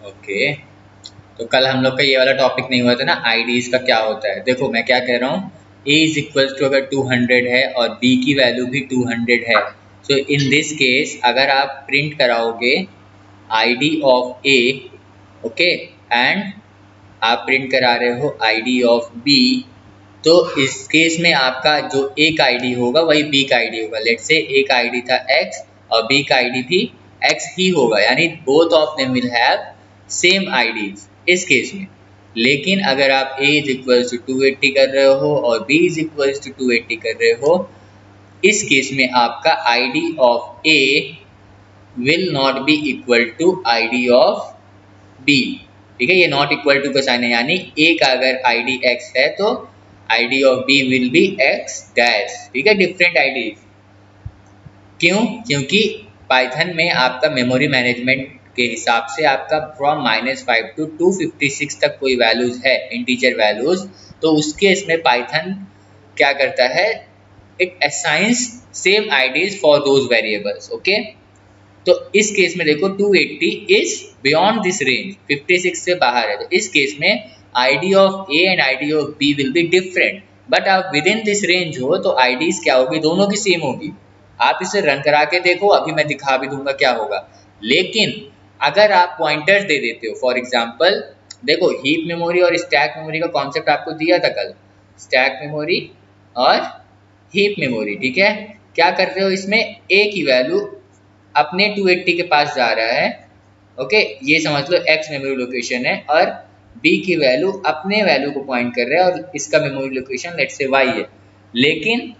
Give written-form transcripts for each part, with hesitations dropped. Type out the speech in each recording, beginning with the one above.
Okay, तो कल हम लोग का ये वाला टॉपिक नहीं हुआ था ना, आईडीज का क्या होता है। देखो मैं क्या कह रहा हूँ, a इज इक्वल टू अगर 200 है और b की वैल्यू भी 200 है, सो इन दिस केस अगर आप प्रिंट कराओगे id of a, okay, and आप प्रिंट करा रहे हो id ऑफ b, तो इस केस में आपका जो एक आईडी होगा वही b का आईडी होगा। लेट्स से एक आईडी था x और b का आईडी भी x ही होगा, यानी both of them will have same IDs इस केस में। लेकिन अगर आप a इज इक्वल टू 280 कर रहे हो और b इज इक्वल टू 280 कर रहे हो, इस केस में आपका ID of a will not be equal to ID of b। ठीक है, ये नॉट इक्वल टू का साइन है, यानी a का अगर आईडी x है तो ID of b will be x dash. ठीक है, डिफरेंट आईडीज। क्यों? क्योंकि पाइथन में आपका मेमोरी मैनेजमेंट के हिसाब से आपका फ्रॉम -5 टू 256 तक कोई वैल्यूज है, इंटीजर वैल्यूज, तो उसके इसमें पाइथन क्या करता है, it assigns same IDs for those variables. Okay, तो इस केस में देखो 280 इज बियॉन्ड दिस रेंज, 56 से बाहर है, तो इस केस में ID of A and ID of B will be different, but आप विद इन दिस रेंज हो तो आईडीज क्या होगी, दोनों की सेम होगी। आप इसे रन करा के देखो, अभी मैं दिखा भी दूंगा क्या होगा। लेकिन अगर आप पॉइंटर्स दे देते हो, फॉर एग्जांपल देखो हीप मेमोरी और स्टैक मेमोरी का कॉन्सेप्ट आपको दिया था कल, स्टैक मेमोरी और हीप मेमोरी। ठीक है, क्या करते हो, इसमें ए की वैल्यू अपने 280 के पास जा रहा है, ओके, ये समझ लो एक्स मेमोरी लोकेशन है, और बी की वैल्यू अपने वैल्यू को पॉइंट कर रहा है और इसका memory location let's say Y है। लेकिन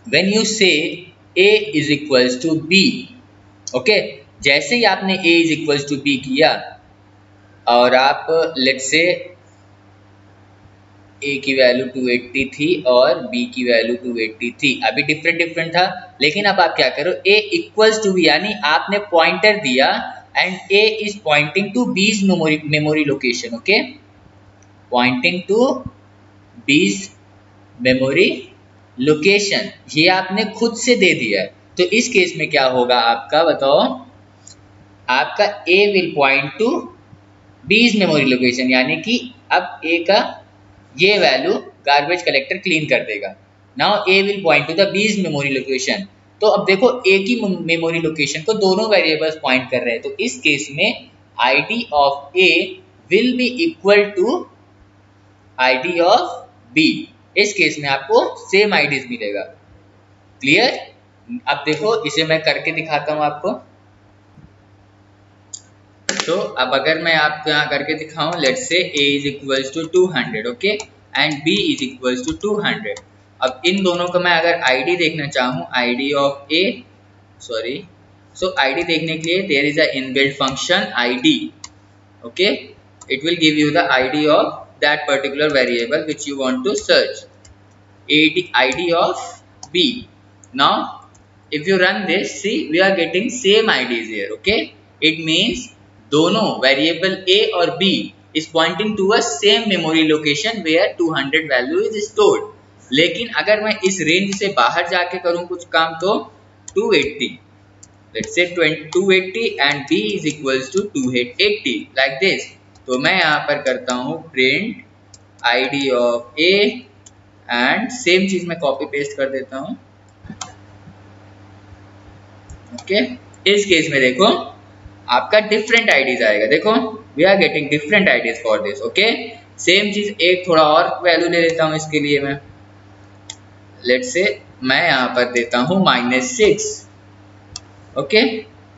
when you say a is equals to b, okay, जैसे ही आपने a is equals to b किया और आप लेट्स से a की वैल्यू 280 थी और b की वैल्यू 280 थी, अभी डिफरेंट था, लेकिन अब आप क्या करो, a इक्वल्स टू b, यानी आपने पॉइंटर दिया and a is pointing to b's memory location. Okay, pointing to b's memory location, ये आपने खुद से दे दिया है। तो इस केस में क्या होगा आपका, बताओ, आपका a will point to b's memory location, यानी कि अब a का ये वैल्यू गार्बेज कलेक्टर क्लीन कर देगा। Now a will point to the b's memory location. तो अब देखो a की मेमोरी लोकेशन को दोनों वेरिएबल्स पॉइंट कर रहे हैं, तो इस केस में id of a will be equal to id of b। इस केस में आपको सेम आईडीज मिलेगा। क्लियर? अब देखो इसे मैं करके दिखाता हूं आपको। तो अब अगर मैं आपको यहाँ करके दिखाऊं, let's say a is equals to 200, okay, and b is equals to 200। अब इन दोनों का मैं अगर आईडी देखना चाहूँ, ID of a, sorry, so ID देखने के लिए there is a inbuilt function id, okay, it will give you the ID of that particular variable which you want to search, id of b. Now if you run this, see we are getting same IDs here, okay, it means दोनों variable a और b is pointing to a same memory location where 200 value is stored। लेकिन अगर मैं इस range से बाहर जाके करूं कुछ काम, तो 280, let's say 280 and b is equals to 280 like this। तो मैं यहाँ पर करता हूँ print ID of A and same चीज मैं कॉपी पेस्ट कर देता हूँ। ओके, इस केस में देखो आपका डिफरेंट आईडीज आएगा। देखो we are getting different IDs for this. Okay, same चीज एक थोड़ा और वैल्यू ले लेता हूँ इसके लिए मैं, लेट्स से मैं यहाँ पर देता हूँ -6। ओके,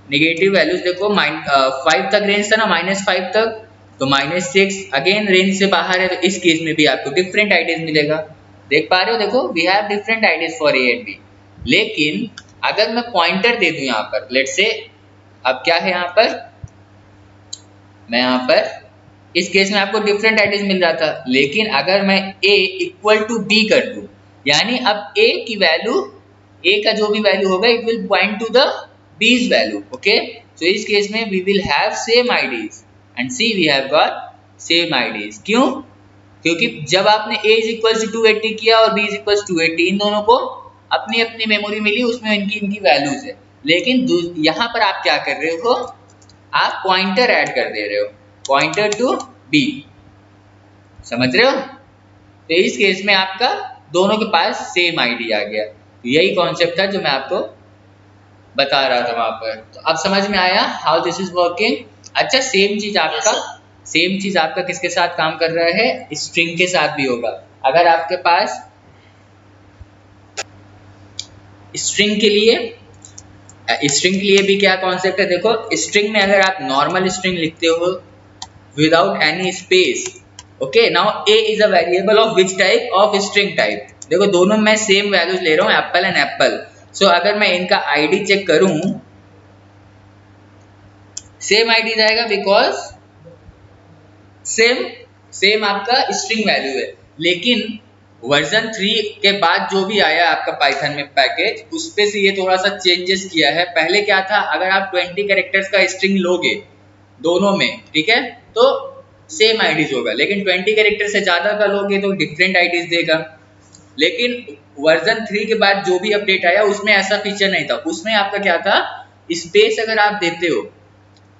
नेगेटिव वैल्यूज देखो 5 तक रेंज था ना, -5 तक, तो -6 अगेन रेंज से बाहर है, तो इस केस में भी आपको डिफरेंट आईडीज मिलेगा। देख पा रहे हो, देखो we have different IDs for A and B. लेकिन अगर मैं पॉइंटर दे दूं यहाँ पर, लेट्स से अब क्या है यहाँ पर, मैं यहाँ पर इस केस में आपको डिफरेंट आईडीज मिल रहा था, लेकिन अगर मैं a इक्वल टू b कर दूं, यानी अब a की वैल्यू, a का जो भी वैल्यू होगा it will point to the b's value. Okay, so इस केस में we will have same IDs and see we have got same IDs. क्यों? क्योंकि जब आपने a इज इक्वल टू 280 किया और b इज इक्वल टू 280, इन दोनों को अपनी अपनी मेमोरी मिली, उसमें इनकी वैल्यूज है। लेकिन यहाँ पर आप क्या कर रहे हो, आप पॉइंटर ऐड कर दे रहे हो, पॉइंटर टू बी, समझ रहे हो? तो इस केस में आपका दोनों के पास सेम आईडी आ गया। तो यही कॉन्सेप्ट था जो मैं आपको बता रहा था वहां पर। तो अब समझ में आया हाउ दिस इज वर्किंग। अच्छा, सेम चीज आपका किसके साथ काम कर रहा है? स्ट्रिंग के साथ भी होगा। अगर आपके पास स्ट्रिंग के लिए भी क्या कॉन्सेप्ट है, देखो स्ट्रिंग में अगर आप नॉर्मल स्ट्रिंग लिखते हो without any space, okay, now A is a variable of which type? Of string type. देखो दोनों में सेम वैल्यूज ले रहा हूँ, एप्पल एंड एप्पल। सो अगर मैं इनका आईडी चेक करूं, सेम आईडी जाएगा बिकॉज सेम आपका स्ट्रिंग वैल्यू है। लेकिन वर्जन 3 के बाद जो भी आया आपका पाइथन में पैकेज, उस पे से ये थोड़ा सा चेंजेस किया है। पहले क्या था, अगर आप 20 कैरेक्टर्स का स्ट्रिंग लोगे दोनों में, ठीक है, तो सेम आईडीज होगा। लेकिन 20 कैरेक्टर से ज्यादा का लोगे तो डिफरेंट आईडीज देगा। लेकिन वर्जन 3 के बाद जो भी अपडेट आया उसमें ऐसा फीचर नहीं था। उसमें आपका क्या था, स्पेस अगर आप देते हो,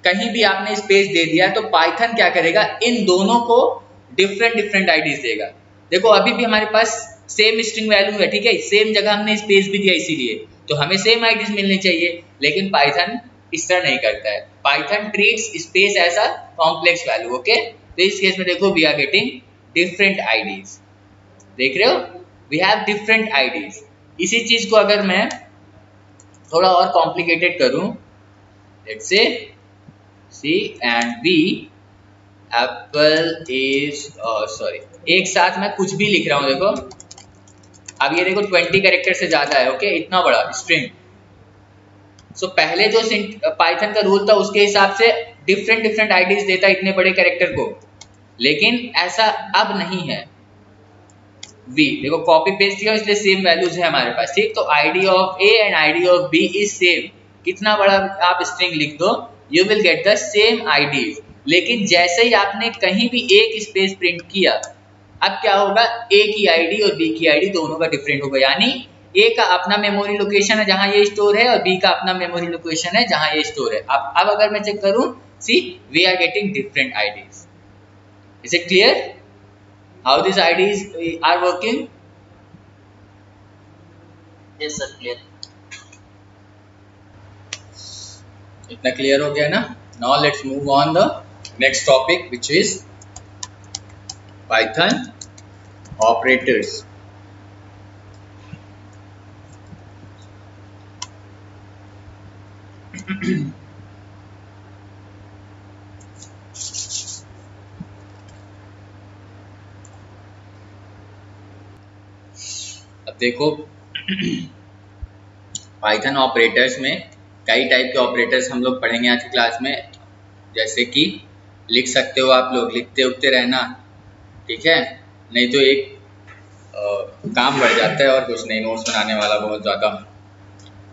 कहीं भी आपने स्पेस दे दिया तो पाइथन क्या करेगा, इन दोनों को डिफरेंट आईडीज देगा। देखो अभी भी हमारे पास सेम स्ट्रिंग वैल्यू है, ठीक है, सेम जगह हमने स्पेस भी दिया, इसीलिए तो हमें सेम आईडीज मिलनी चाहिए। लेकिन पाइथन इस तरह नहीं करता है। Python treats space as a complex value, okay. तो इस केस में देखो we are getting different IDs, देख रहे हो, वी हैव डिफरेंट आईडीज। इसी चीज को अगर मैं थोड़ा और कॉम्प्लिकेटेड करूं, let's say C and B, Apple is sorry, एक साथ मैं कुछ भी लिख रहा हूं। देखो अब ये देखो 20 कैरेक्टर से ज्यादा है, ओके, इतना बड़ा स्ट्रिंग। सो पहले जो पाइथन का रूल था उसके हिसाब से डिफरेंट आईडीज देता इतने बड़े कैरेक्टर को, लेकिन ऐसा अब नहीं है। V देखो कॉपी पेस्ट किया इसलिए सेम वैल्यूज है हमारे पास, ठीक। तो ID of A and ID of B is same. कितना बड़ा आप स्ट्रिंग लिख दो, you will get the same IDs. लेकिन जैसे ही आपने कहीं भी एक स्पेस प्रिंट किया, अब क्या होगा, A की आईडी और B की आईडी दोनों का डिफरेंट होगा। यानी A का अपना मेमोरी लोकेशन है जहां ये स्टोर है, और B का अपना मेमोरी लोकेशन है जहां ये स्टोर है। अब अगर मैं चेक करूं, see we are getting different IDs. Is it clear how these IDs are working? Yes sir, clear. इतना क्लियर हो गया ना? Now let's move on the next topic, which is Python operators. अब देखो पाइथन ऑपरेटर्स में कई type के operators हम लोग पढ़ेंगे आज की क्लास में। जैसे कि लिख सकते हो आप लोग, लिखते उखते रहना, ठीक है, नहीं तो एक काम बढ़ जाता है और कुछ नहीं, नोट्स बनाने वाला बहुत ज़्यादा।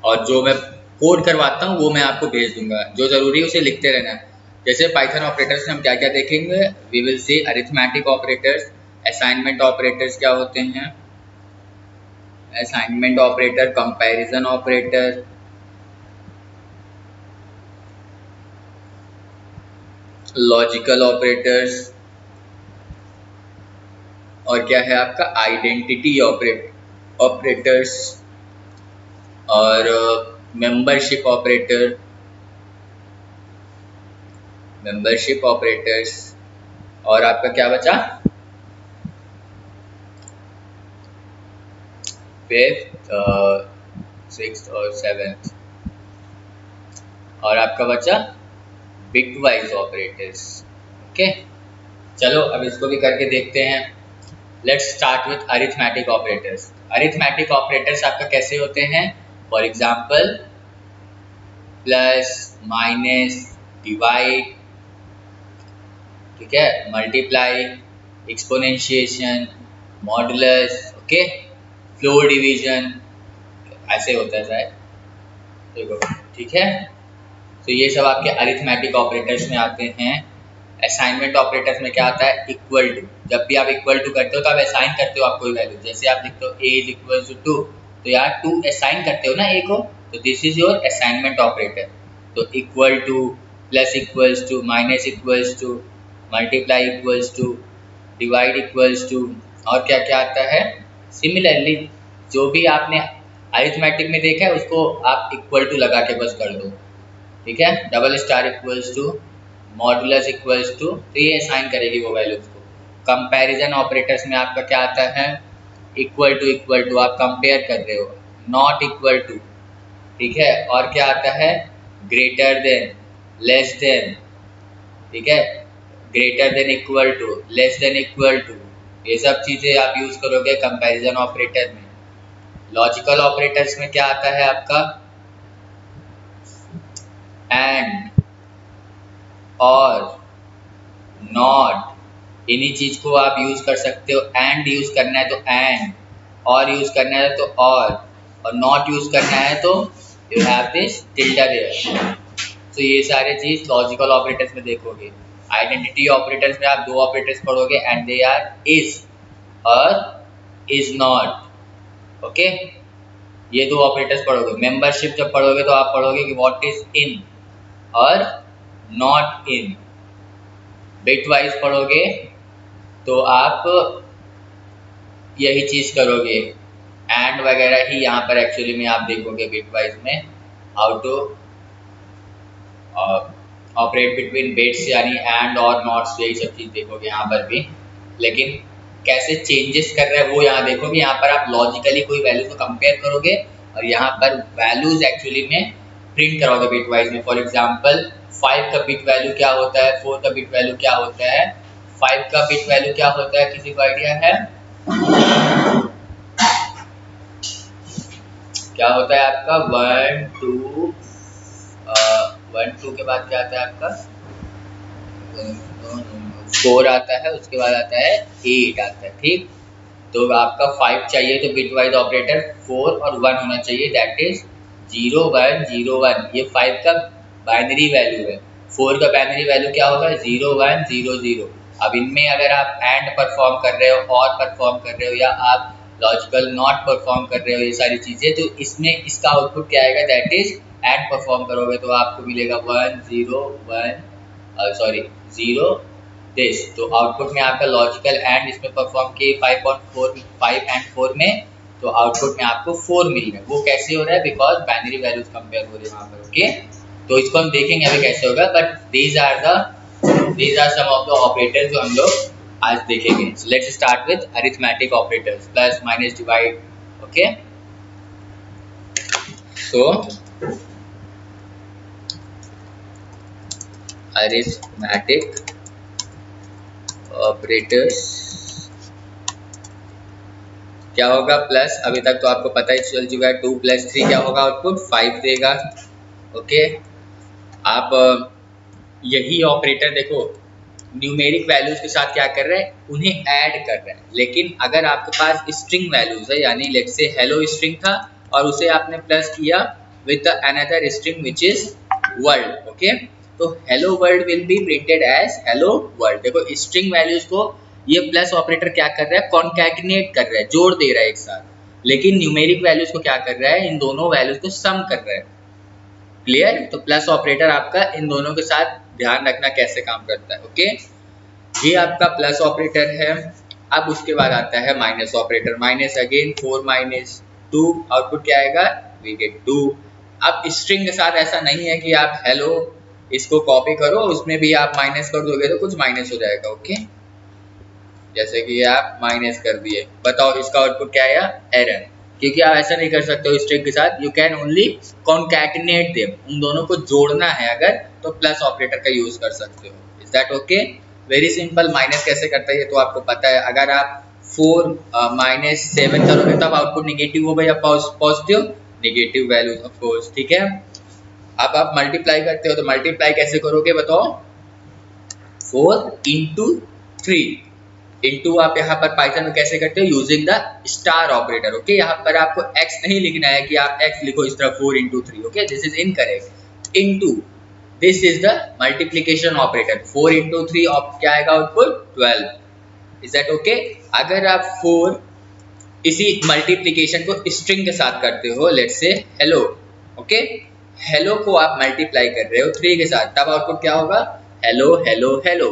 और जो मैं कोड करवाता हूँ वो मैं आपको भेज दूंगा, जो ज़रूरी है उसे लिखते रहना। जैसे पाइथन ऑपरेटर्स में हम क्या क्या देखेंगे, we will see arithmetic operators, assignment operators क्या होते हैं, assignment operator, comparison operator, logical operators, और क्या है आपका आइडेंटिटी ऑपरेटर्स, और मेंबरशिप ऑपरेटर्स, और आपका क्या बचा, फिफ्थ, सिक्स्थ और सेवेंथ, और आपका बचा बिटवाइज ऑपरेटर्स, ओके। चलो अब इसको भी करके देखते हैं। Let's start with arithmetic operators. Arithmetic operators आपका कैसे होते हैं, for example plus, minus, divide, ठीक है, multiply, exponentiation, modulus, okay, floor division, ऐसे होता है शायद, देखो, ठीक है। तो ये सब आपके अरिथमेटिक ऑपरेटर्स में आते हैं। असाइनमेंट ऑपरेटर्स में क्या आता है, इक्वल टू। जब भी आप इक्वल टू करते हो तो आप असाइन करते हो आप कोई वैल्यू। जैसे आप लिखते हो a इज इक्वल टू 2, तो यार 2 असाइन करते हो ना a को, तो this is your assignment operator. तो equal to, plus equals to, minus equals to, multiply equals to, divide equals to, और क्या क्या आता है। सिमिलरली जो भी आपने अरिथमेटिक में देखा है उसको आप इक्वल टू लगा के बस कर दो, ठीक है। Double star equals to, modulus equals to, तो ये असाइन करेगी वो वैल्यूज को। कंपैरिजन ऑपरेटर्स में आपका क्या आता है, इक्वल टू आप कंपेयर कर रहे हो, नॉट इक्वल टू, ठीक है। और क्या आता है, ग्रेटर देन, लेस देन, ठीक है, greater than equal to, less than equal to, ये सब चीजें आप यूज करोगे कंपैरिजन ऑपरेटर में। लॉजिकल ऑपरेटर्स में क्या आता है आपका, एंड, और, नॉट, इन्हीं चीज को आप यूज कर सकते हो। एंड यूज करना है तो एंड, और यूज करना है तो और नॉट यूज करना है तो you have this tilde there. तो ये सारे चीज लॉजिकल ऑपरेटर्स में देखोगे। आइडेंटिटी ऑपरेटर्स में आप दो ऑपरेटर्स पढ़ोगे एंड दे आर इज और इज नॉट, ओके। ये दो ऑपरेटर्स पढ़ोगे। मेंबरशिप जब पढ़ोगे तो आप पढ़ोगे कि व्हाट इज इन और नॉट इन। बिट वाइज पढ़ोगे तो आप यही चीज करोगे, एंड वगैरह ही यहाँ पर एक्चुअली में आप देखोगे बिट वाइज में how to operate between bits, यानी एंड और नॉट्स, यही सब चीज देखोगे यहाँ पर भी। लेकिन कैसे चेंजेस कर रहे हैं वो यहाँ देखोगे। यहाँ पर आप लॉजिकली कोई वैल्यू को कंपेयर करोगे और यहाँ पर वैल्यूज एक्चुअली में प्रिंट करोगे बिट वाइज में। फॉर एग्जाम्पल 5 का बिट वैल्यू क्या होता है, 4 का बिट वैल्यू क्या होता है, 5 का बिट वैल्यू क्या होता है, किसी को आइडिया है क्या होता है आपका, 1 2 1 2 के बाद क्या आता है आपका, 4 आता है, उसके बाद आता है 8 आता है, ठीक। तो आपका 5 चाहिए तो बिट वाइज ऑपरेटर 4 और 1 होना चाहिए, दैट इज 0 1 0 1। ये 5 का बाइनरी वैल्यू है। 4 का बाइनरी वैल्यू क्या होगा, 0 1 0 0। अब इनमें अगर आप एंड परफॉर्म कर रहे हो, और परफॉर्म कर रहे हो, या आप लॉजिकल नॉट परफॉर्म कर रहे हो, ये सारी चीजें, तो इसमें इसका आउटपुट क्या आएगा, दैट इज एंड परफॉर्म करोगे तो आपको मिलेगा 1 0 1 सॉरी 0 दिस। तो आउटपुट में आपका लॉजिकल एंड इसमें परफॉर्म किए 5 एंड 4 में, तो आउटपुट में आपको 4 मिल रहा है। वो कैसे हो रहा है, बिकॉज बाइनरी वैल्यूज कंपेयर हो रहे हैं वहाँ पर, ओके। तो इसको हम देखेंगे अभी कैसे होगा, but these are some of the operators जो हम लोग आज देखेंगे। So let's start with arithmetic operators, plus minus divide, okay. So arithmetic operators क्या होगा, प्लस, अभी तक तो आपको पता ही चल चुका है, 2 + 3 क्या होगा, आउटपुट 5 देगा, ओके। आप यही ऑपरेटर देखो न्यूमेरिक वैल्यूज के साथ क्या कर रहे हैं, उन्हें ऐड कर रहे हैं। लेकिन अगर आपके पास स्ट्रिंग वैल्यूज है, यानी लेट्स से हेलो स्ट्रिंग था और उसे आपने प्लस किया with another string which is world, okay, तो hello world will be printed as hello world. देखो स्ट्रिंग वैल्यूज को ये प्लस ऑपरेटर क्या कर रहा है, कॉन्कैटिनेट कर रहा है, जोड़ दे रहा है एक साथ। लेकिन न्यूमेरिक वैल्यूज को क्या कर रहा है, इन दोनों वैल्यूज को सम कर रहा है, क्लियर। तो प्लस ऑपरेटर आपका इन दोनों के साथ ध्यान रखना कैसे काम करता है, ओके। ये आपका प्लस ऑपरेटर है। अब उसके बाद आता है minus operator, minus again 4 - 2, output क्या आएगा, वी गेट 2। अब स्ट्रिंग के साथ ऐसा नहीं है कि आप हेलो इसको कॉपी करो, उसमें भी आप माइनस कर दोगे तो कुछ माइनस हो जाएगा, ओके। जैसे कि आप माइनस कर दिए, बताओ इसका आउटपुट क्या आया, एरर, क्योंकि आप ऐसा नहीं कर सकते हो स्ट्रिंग के साथ। You can only concatenate them, उन दोनों को जोड़ना है अगर, तो प्लस ऑपरेटर का यूज कर सकते हो। Is that okay, very simple. Minus कैसे करता है ये तो आपको पता है। अगर आप 4 - 7 करोगे तब आउटपुट निगेटिव होगा या positive, negative value of course, ठीक है। अब आप मल्टीप्लाई करते हो तो मल्टीप्लाई कैसे करोगे बताओ, 4 × 3 इनटू आप यहाँ पर पाइथन में कैसे करते हो, using the star operator, okay. यहाँ पर आपको x नहीं लिखना है कि आप x लिखो इस तरह 4 × 3, okay, this is incorrect. Into this is the multiplication operator, 4 × 3 क्या आएगा आउटपुट, 12। Is that okay. अगर आप 4 इसी मल्टीप्लिकेशन को स्ट्रिंग के साथ करते हो, let's say hello, okay, hello को आप मल्टीप्लाई कर रहे हो 3 के साथ, तब आउटपुट क्या होगा, हेलो हेलो हेलो।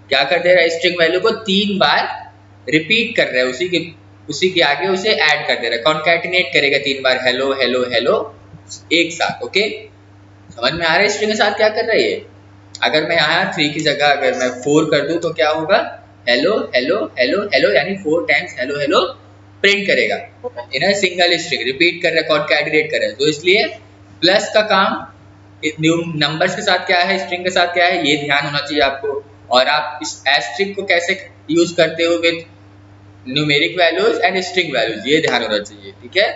क्या कर दे रहा है, स्ट्रिंग वैल्यू को 3 बार रिपीट कर रहा है, उसी के आगे उसे ऐड कर दे रहा है, कॉन्कैटिनेट करेगा 3 बार हेलो हेलो हेलो एक साथ। ओके, समझ में आ रहा है स्ट्रिंग के साथ क्या कर रहा है ये। अगर मैं यहाँ 3 की जगह अगर मैं 4 कर दूं तो क्या होगा, हेलो हेलो हेलो हेलो, यानी 4 टाइम्स हेलो हेलो प्रिंट करेगा इन अ सिंगल स्ट्रिंग, रिपीट कर रहा है, कॉन्कैटिनेट कर रहा है। तो इसलिए प्लस का काम न्यू नंबर्स के साथ क्या है, स्ट्रिंग के साथ क्या है, ये ध्यान होना चाहिए आपको। और आप इस एस्ट्रिक को कैसे यूज करते हो with numeric values and string values, ये ध्यान होना चाहिए। ठीक है,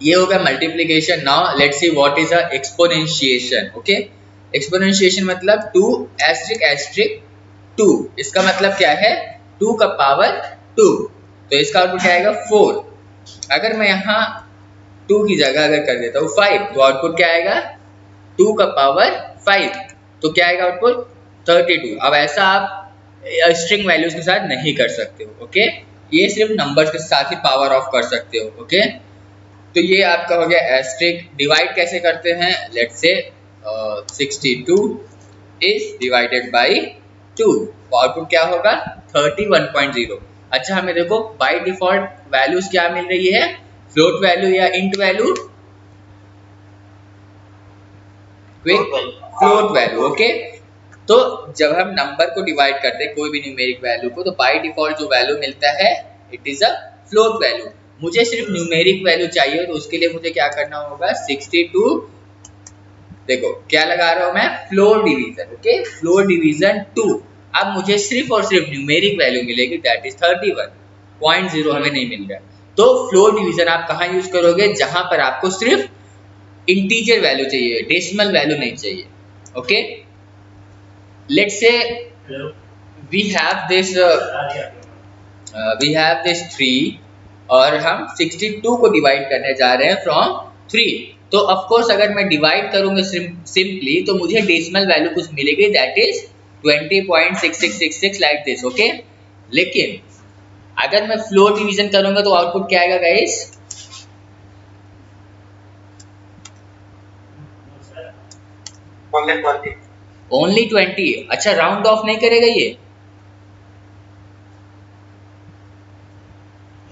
ये हो गया multiplication. Now let's see what is a exponentiation. Okay, exponentiation मतलब 2 एस्ट्रिक एस्ट्रिक 2, इसका मतलब क्या है 2 का पावर 2, तो इसका आउटपुट क्या आएगा 4। अगर मैं यहाँ 2 की जगह अगर कर देता हूँ 5, तो आउटपुट क्या आएगा 2 का पावर 5, तो क्या आएगा आउटपुट 32। अब ऐसा आप स्ट्रिंग वैल्यूज के साथ नहीं कर सकते हो। ओके, ये सिर्फ नंबर्स के साथ ही पावर ऑफ कर सकते हो। ओके, तो ये आपका हो गया एस्ट्रिक। डिवाइड कैसे करते हैं, let's say 62 is divided by 2, output क्या होगा 31.0। अच्छा, हमें देखो बाय डिफॉल्ट वैल्यूज क्या मिल रही है, फ्लोट वैल्यू या int value, quick float value. Okay, तो जब हम नंबर को डिवाइड करते हैं कोई भी न्यूमेरिक वैल्यू को, तो बाय डिफॉल्ट जो वैल्यू मिलता है it is a float value. मुझे सिर्फ न्यूमेरिक वैल्यू चाहिए, तो उसके लिए मुझे क्या करना होगा 62, देखो क्या लगा रहा हूं मैं, floor division. Okay, floor division 2। अब मुझे सिर्फ और सिर्फ न्यूमेरिक वैल्यू मिलेगी, दैट इज 31.0, हमें नहीं मिल रहा। तो फ्लोर डिवीजन आप कहाँ यूज करोगे, जहां पर आपको सिर्फ इंटीजर वैल्यू चाहिए, डेसिमल वैल्यू नहीं चाहिए। Okay, let's say we have this 3 और हम 62 को डिवाइड करने जा रहे हैं फ्रॉम 3। तो ऑफ कोर्स अगर मैं डिवाइड करूंगा सिंपली, तो मुझे डेसिमल वैल्यू कुछ मिलेगी, that is 20.6666 like this. Okay, लेकिन अगर मैं फ्लोर डिवीजन करूंगा तो आउटपुट क्या आएगा गाइस, ओनली 20। अच्छा, राउंड ऑफ नहीं करेगा ये,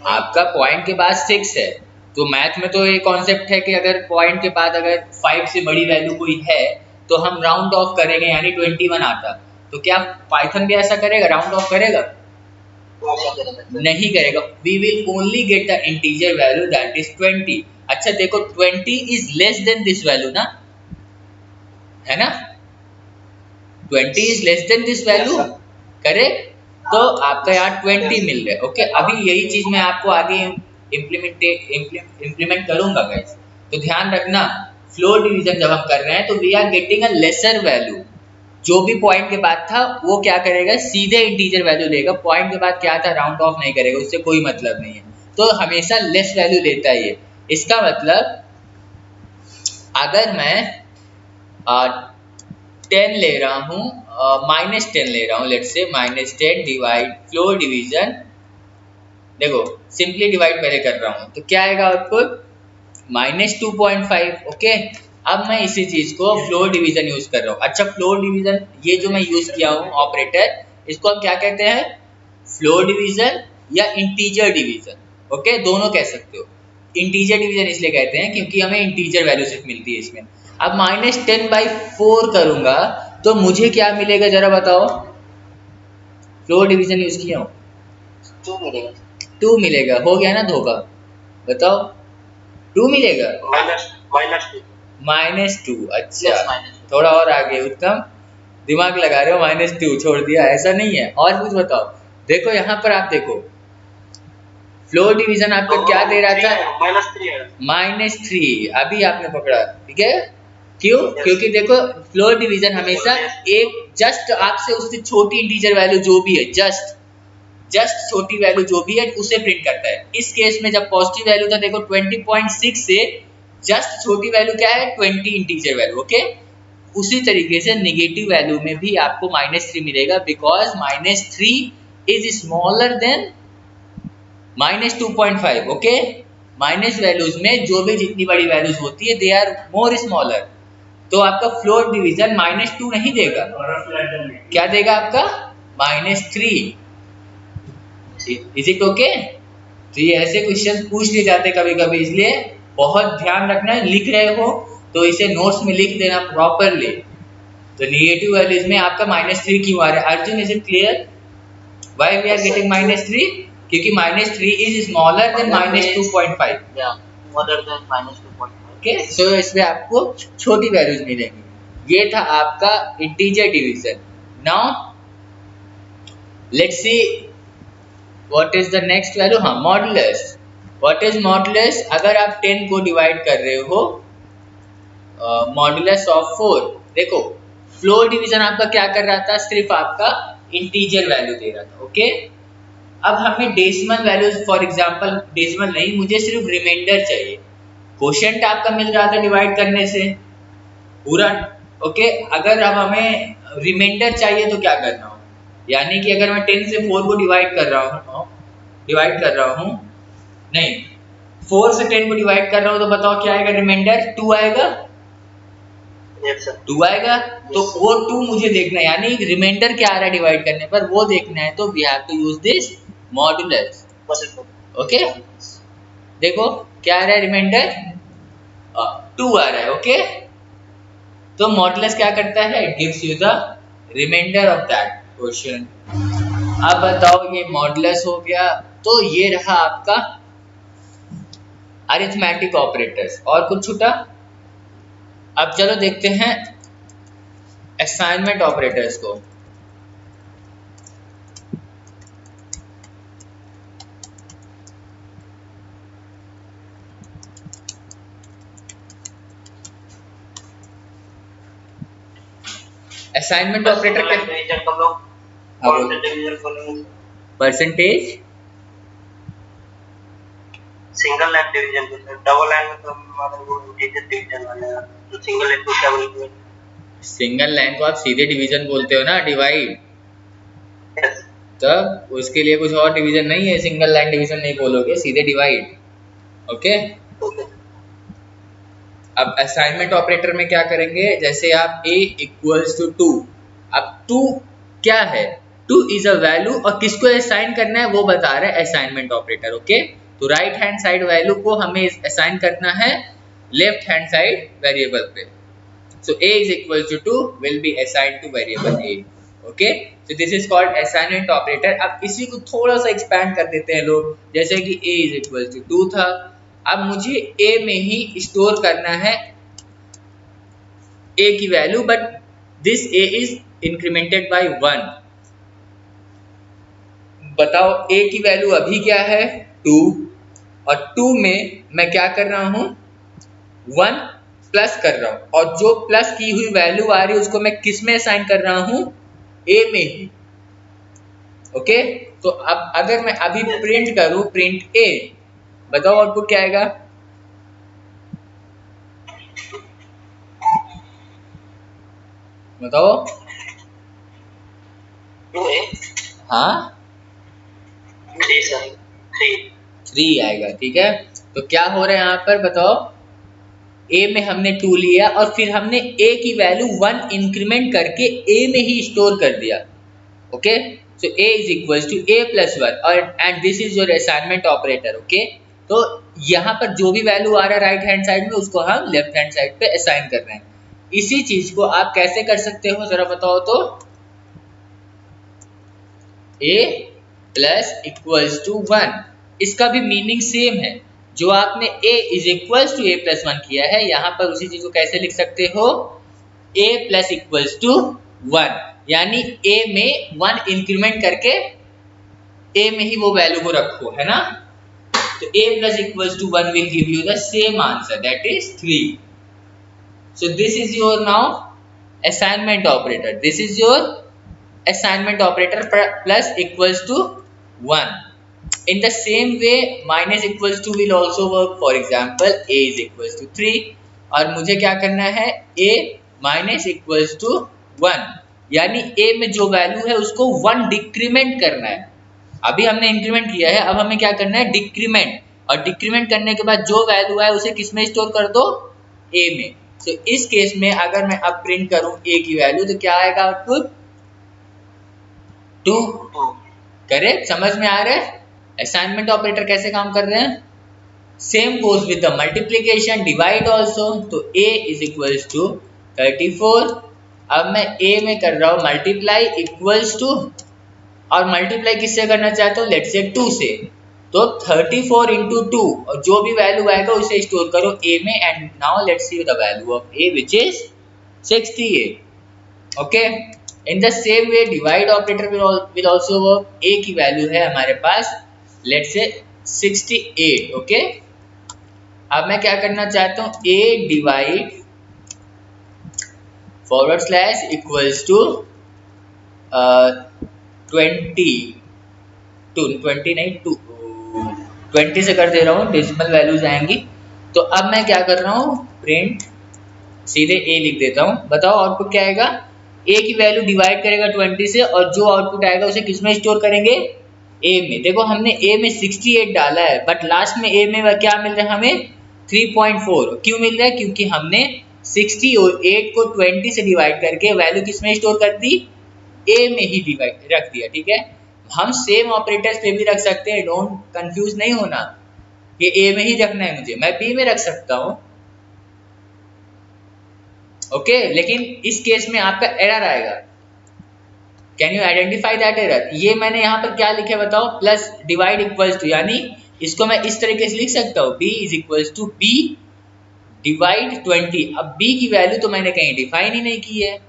आपका पॉइंट के बाद 6 है, तो मैथ में तो ये कॉन्सेप्ट है कि अगर पॉइंट के बाद अगर 5 से बड़ी वैल्यू कोई है तो हम राउंड ऑफ करेंगे, यानी 21 आता। तो क्या पाइथन भी ऐसा करेगा, राउंड ऑफ करेगा? नहीं करेगा। We will only get the integer value that is 20। अच्छा देखो 20 is less than this value ना, है ना, 20 is less than this value, correct. तो आपका यहाँ 20 मिल रहा है। ओके, अभी यही चीज मैं आपको आगे इम्प्लीमेंट करूंगा गाइस, तो ध्यान रखना। फ्लोर डिवीजन जब हम कर रहे हैं तो we are getting a lesser value, जो भी पॉइंट के बाद था वो क्या करेगा, सीधे इंटीजर वैल्यू लेगा, पॉइंट के बाद क्या था राउंड ऑफ नहीं करेगा, उससे कोई मतलब नहीं है, तो हमेशा लेस वैल्यू लेता है ये। इसका मतलब अगर मैं 10 ले रहा हूँ, -10 ले रहा हूँ, let's say -10 divide floor division, देखो सिंपली डिवाइड पहले कर रहा हूँ, तो क्या आएगा आउटपुट -2.5। ओके, अब मैं इसी चीज को फ्लोर डिवीजन यूज कर रहा हूँ। अच्छा, फ्लोर डिवीजन ये जो मैं यूज किया हूँ ऑपरेटर, इसको हम क्या कहते हैं, फ्लोर डिवीजन या इंटीजर डिवीजन। ओके, दोनों कह सकते हो। इंटीजर डिवीजन इसलिए कहते हैं क्योंकि हमें इंटीजर वैल्यू सिर्फ मिलती है इसमें। अब -10/4 करूंगा तो मुझे क्या मिलेगा जरा बताओ, फ्लोर डिवीजन यूज किया हूँ, 2 मिलेगा। हो गया ना धोखा, बताओ 2 मिलेगा, -2। अच्छा, थोड़ा और आगे, उत्तम दिमाग लगा रहे हो, -2 छोड़ दिया, ऐसा नहीं है। और कुछ बताओ, देखो यहाँ पर आप देखो फ्लोर डिवीजन आपका क्या दे रहा था, -3, अभी आपने पकड़ा, ठीक है। क्यों? क्योंकि देखो फ्लोर डिवीजन हमेशा एक जस्ट आपसे उससे छोटी इंटीजर वैल्यू जो भी है, जस्ट छोटी वैल्यू जो भी है उसे प्रिंट करता है। इस केस में जब पॉजिटिव वैल्यू था, देखो 20.6 से जस्ट छोटी वैल्यू क्या है 20 इंटीजर वैल्यू। ओके, उसी तरीके से नेगेटिव वैल्यू में भी आपको -3 मिलेगा, because -3 is smaller than -2.5। Okay, minus values में जो भी जितनी बड़ी वैल्यूज होती है दे आर मोर स्मॉलर, तो आपका फ्लोट डिवीजन -2 नहीं देगा, क्या देगा आपका -3। Is it okay? तो ये ऐसे क्वेश्चन पूछ लिए जाते कभी कभी, इसलिए बहुत ध्यान रखना है। लिख रहे हो तो इसे नोट्स में लिख देना प्रॉपरली। तो नेगेटिव वैल्यूज में आपका -3 क्यों आ रहा है? Arjun, is it clear why we are getting -3? क्योंकि -3 is smaller than -2.5, smaller than -2.5। Okay, so इसमें आपको छोटी वैल्यूज मिलेंगी। ये था आपका integer division. Now let's see what is the next value. हाँ, मॉडुलस। What is modulus? अगर आप 10 को डिवाइड कर रहे हो मॉडुलस ऑफ 4, देखो फ्लोर डिवीजन आपका क्या कर रहा था, सिर्फ आपका इंटीजर वैल्यू दे रहा था, ओके। अब हमें decimal values, for example decimal नहीं, मुझे सिर्फ रिमाइंडर चाहिए। क्वोशिएंट आपका मिल रहा था डिवाइड करने से पूरा, ओके। अगर अब हमें रिमाइंडर चाहिए तो क्या करना हो, यानी कि अगर मैं 10 से 4 को डिवाइड कर रहा हूँ नहीं, 4 से 10 को डिवाइड कर रहा हूँ, तो बताओ क्या आएगा रिमाइंडर? 2 आएगा। 2 आएगा, तो वो 2 मुझे देखना है, यानी रिमाइंडर क्या आ रहा है डिवाइड करने पर वो देखना है, तो we have to use this modulus, okay. देखो क्या आ रहा है, रिमाइंडर 2 आ रहा है, ओके। तो मॉडुलस क्या करता है? It gives you the remainder of that question. अब बताओ, ये मॉडुलस हो गया, तो ये रहा आपका अरिथमेटिक ऑपरेटर्स। और कुछ छूटा? अब चलो देखते हैं असाइनमेंट ऑपरेटर्स को। Assignment operator percentage single line division, double line में तो मतलब वो डिवीजन वाला है, तो सिंगल लाइन को क्या बोलते हैं? सिंगल लाइन को आप सीधे डिवीजन बोलते हो ना, डिवाइड। तब उसके लिए कुछ और डिवीजन नहीं है, सिंगल लाइन डिवीजन नहीं बोलोगे, सीधे डिवाइड, ओके। अब असाइनमेंट ऑपरेटर में क्या करेंगे, जैसे आप a इक्वल्स टू 2, अब 2 क्या है? 2 इज अ वैल्यू, और किसको असाइन करना है वो बता रहा है असाइनमेंट ऑपरेटर, ओके। तो राइट हैंड साइड वैल्यू को हमें असाइन करना है लेफ्ट हैंड साइड वेरिएबल पे। सो a is equal to 2 will be assigned to variable a, okay, so this is called assignment operator। अब इसी को थोड़ा सा एक्सपैंड कर देते हैं लोग, जैसे कि a is equal to 2 था, अब मुझे a में ही स्टोर करना है a की value, but this a is incremented by 1। बताओ a की वैल्यू अभी क्या है? 2, और 2 में मैं क्या कर रहा हूं? 1 प्लस कर रहा हूं, और जो प्लस की हुई वैल्यू आ रही है उसको मैं किस में असाइन कर रहा हूं? a में ही, ओके। तो अब अगर मैं अभी प्रिंट करूं, प्रिंट a, बताओ आउटपुट क्या आएगा? बताओ। हाँ, 3 आएगा, ठीक है। तो क्या हो रहा है यहाँ पर बताओ, a में हमने 2 लिया और फिर हमने a की वैल्यू 1 इंक्रीमेंट करके a में ही स्टोर कर दिया, okay. So a is equal to a plus 1, और and this is your assignment operator, okay. तो यहाँ पर जो भी वैल्यू आ रहा है राइट हैंड साइड में उसको हम लेफ्ट हैंड साइड पे असाइन कर रहे हैं। इसी चीज को आप कैसे कर सकते हो जरा बताओ तो? a प्लस इक्वल्स टू 1, इसका भी मीनिंग सेम है। जो आपने a is equals to a plus 1 किया है, यहाँ पर उसी चीज को कैसे लिख सकते हो? a प्लस इक्वल्स टू 1, यानी a में 1 इंक्रीमेंट करके a में ही वो वैल्यू को रखो, है ना। तो a plus equals to 1 will give you the same answer, that is 3। So this is your now assignment operator. This is your assignment operator plus equals to 1. In the same way, minus equals to will also work. For example, a is equals to 3. और मुझे क्या करना है? a minus equals to 1. यानी a में जो value है उसको 1 डिक्रीमेंट करना है। अभी हमने इंक्रीमेंट किया है, अब हमें क्या करना है? डिक्रीमेंट। और डिक्रीमेंट करने के बाद जो वैल्यू है उसे किस में स्टोर कर दो, ए में। तो इस केस में अगर मैं अब प्रिंट करूं ए की वैल्यू तो क्या आएगा आउटपुट 2। करेक्ट, समझ में आ रहा है असाइनमेंट ऑपरेटर कैसे काम कर रहे हैं। Same goes with the multiplication divide also. तो a इज इक्वल्स टू 34। अब मैं a में कर रहा हूं मल्टीप्लाई इक्वल्स टू, और मल्टीप्लाई किससे करना चाहता हूँ, लेट्स से 2 से। तो 34 इंटू 2 और जो भी वैल्यू आएगा उसे स्टोर करो a में। And now let's see the value of a which is 68। Okay, in the same way divide operator will also work. a की वैल्यू है हमारे पास लेट्स से 68। ओके, अब मैं क्या करना चाहता हूँ, a divide forward slash equals to 20 से कर दे रहा हूँ, डेसिमल वैल्यूज आएंगी। तो अब मैं क्या कर रहा हूँ, प्रिंट सीधे a लिख देता हूँ। बताओ आउटपुट क्या आएगा, a की वैल्यू डिवाइड करेगा 20 से और जो आउटपुट आएगा उसे किस में स्टोर करेंगे, a में। देखो हमने a में 68 डाला है बट लास्ट में a में क्या मिल रहा है हमें 3.4। क्यों मिल रहा है, क्योंकि हमने 68 को 20 से डिवाइड करके वैल्यू किस में स्टोर कर दी, a में ही डिवाइड रख दिया। ठीक है, हम सेम ऑपरेटर्स पे भी रख सकते हैं, डोंट कंफ्यूज नहीं होना कि a में ही रखना है मुझे, मैं b में रख सकता हूँ। ओके, लेकिन इस केस में आपका एरर आएगा। Can you identify that error. ये मैंने यहाँ पर क्या लिखा है बताओ, प्लस डिवाइड इक्वल्स टू, यानी इसको मैं इस तरीके से लिख सकता हूँ, b is equals to b divide 20। अब b की वैल्यू तो मैंने कहीं डिफाइन ही नहीं की है,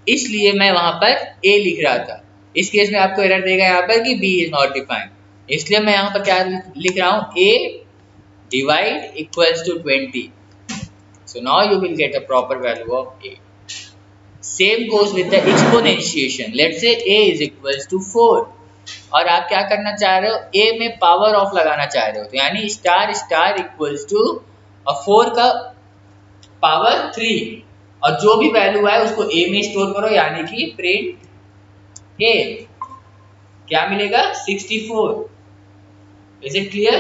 इसलिए मैं वहां पर a लिख रहा था। इस केस में आपको एरर देगा यहाँ पर कि b इज नॉट डिफाइंड, इसलिए मैं यहाँ पर क्या लिख रहा हूँ, a divide equals to 20। So now you will get a proper value of a. Same goes with the exponentiation. Let's say a is equals to 4 और आप क्या करना चाह रहे हो, a में पावर ऑफ लगाना चाह रहे हो, तो यानी स्टार स्टार इक्वल्स टू 4 का पावर 3 और जो भी वैल्यू है उसको a में स्टोर करो, यानी कि प्रिंट a। क्या मिलेगा 64। Is it clear,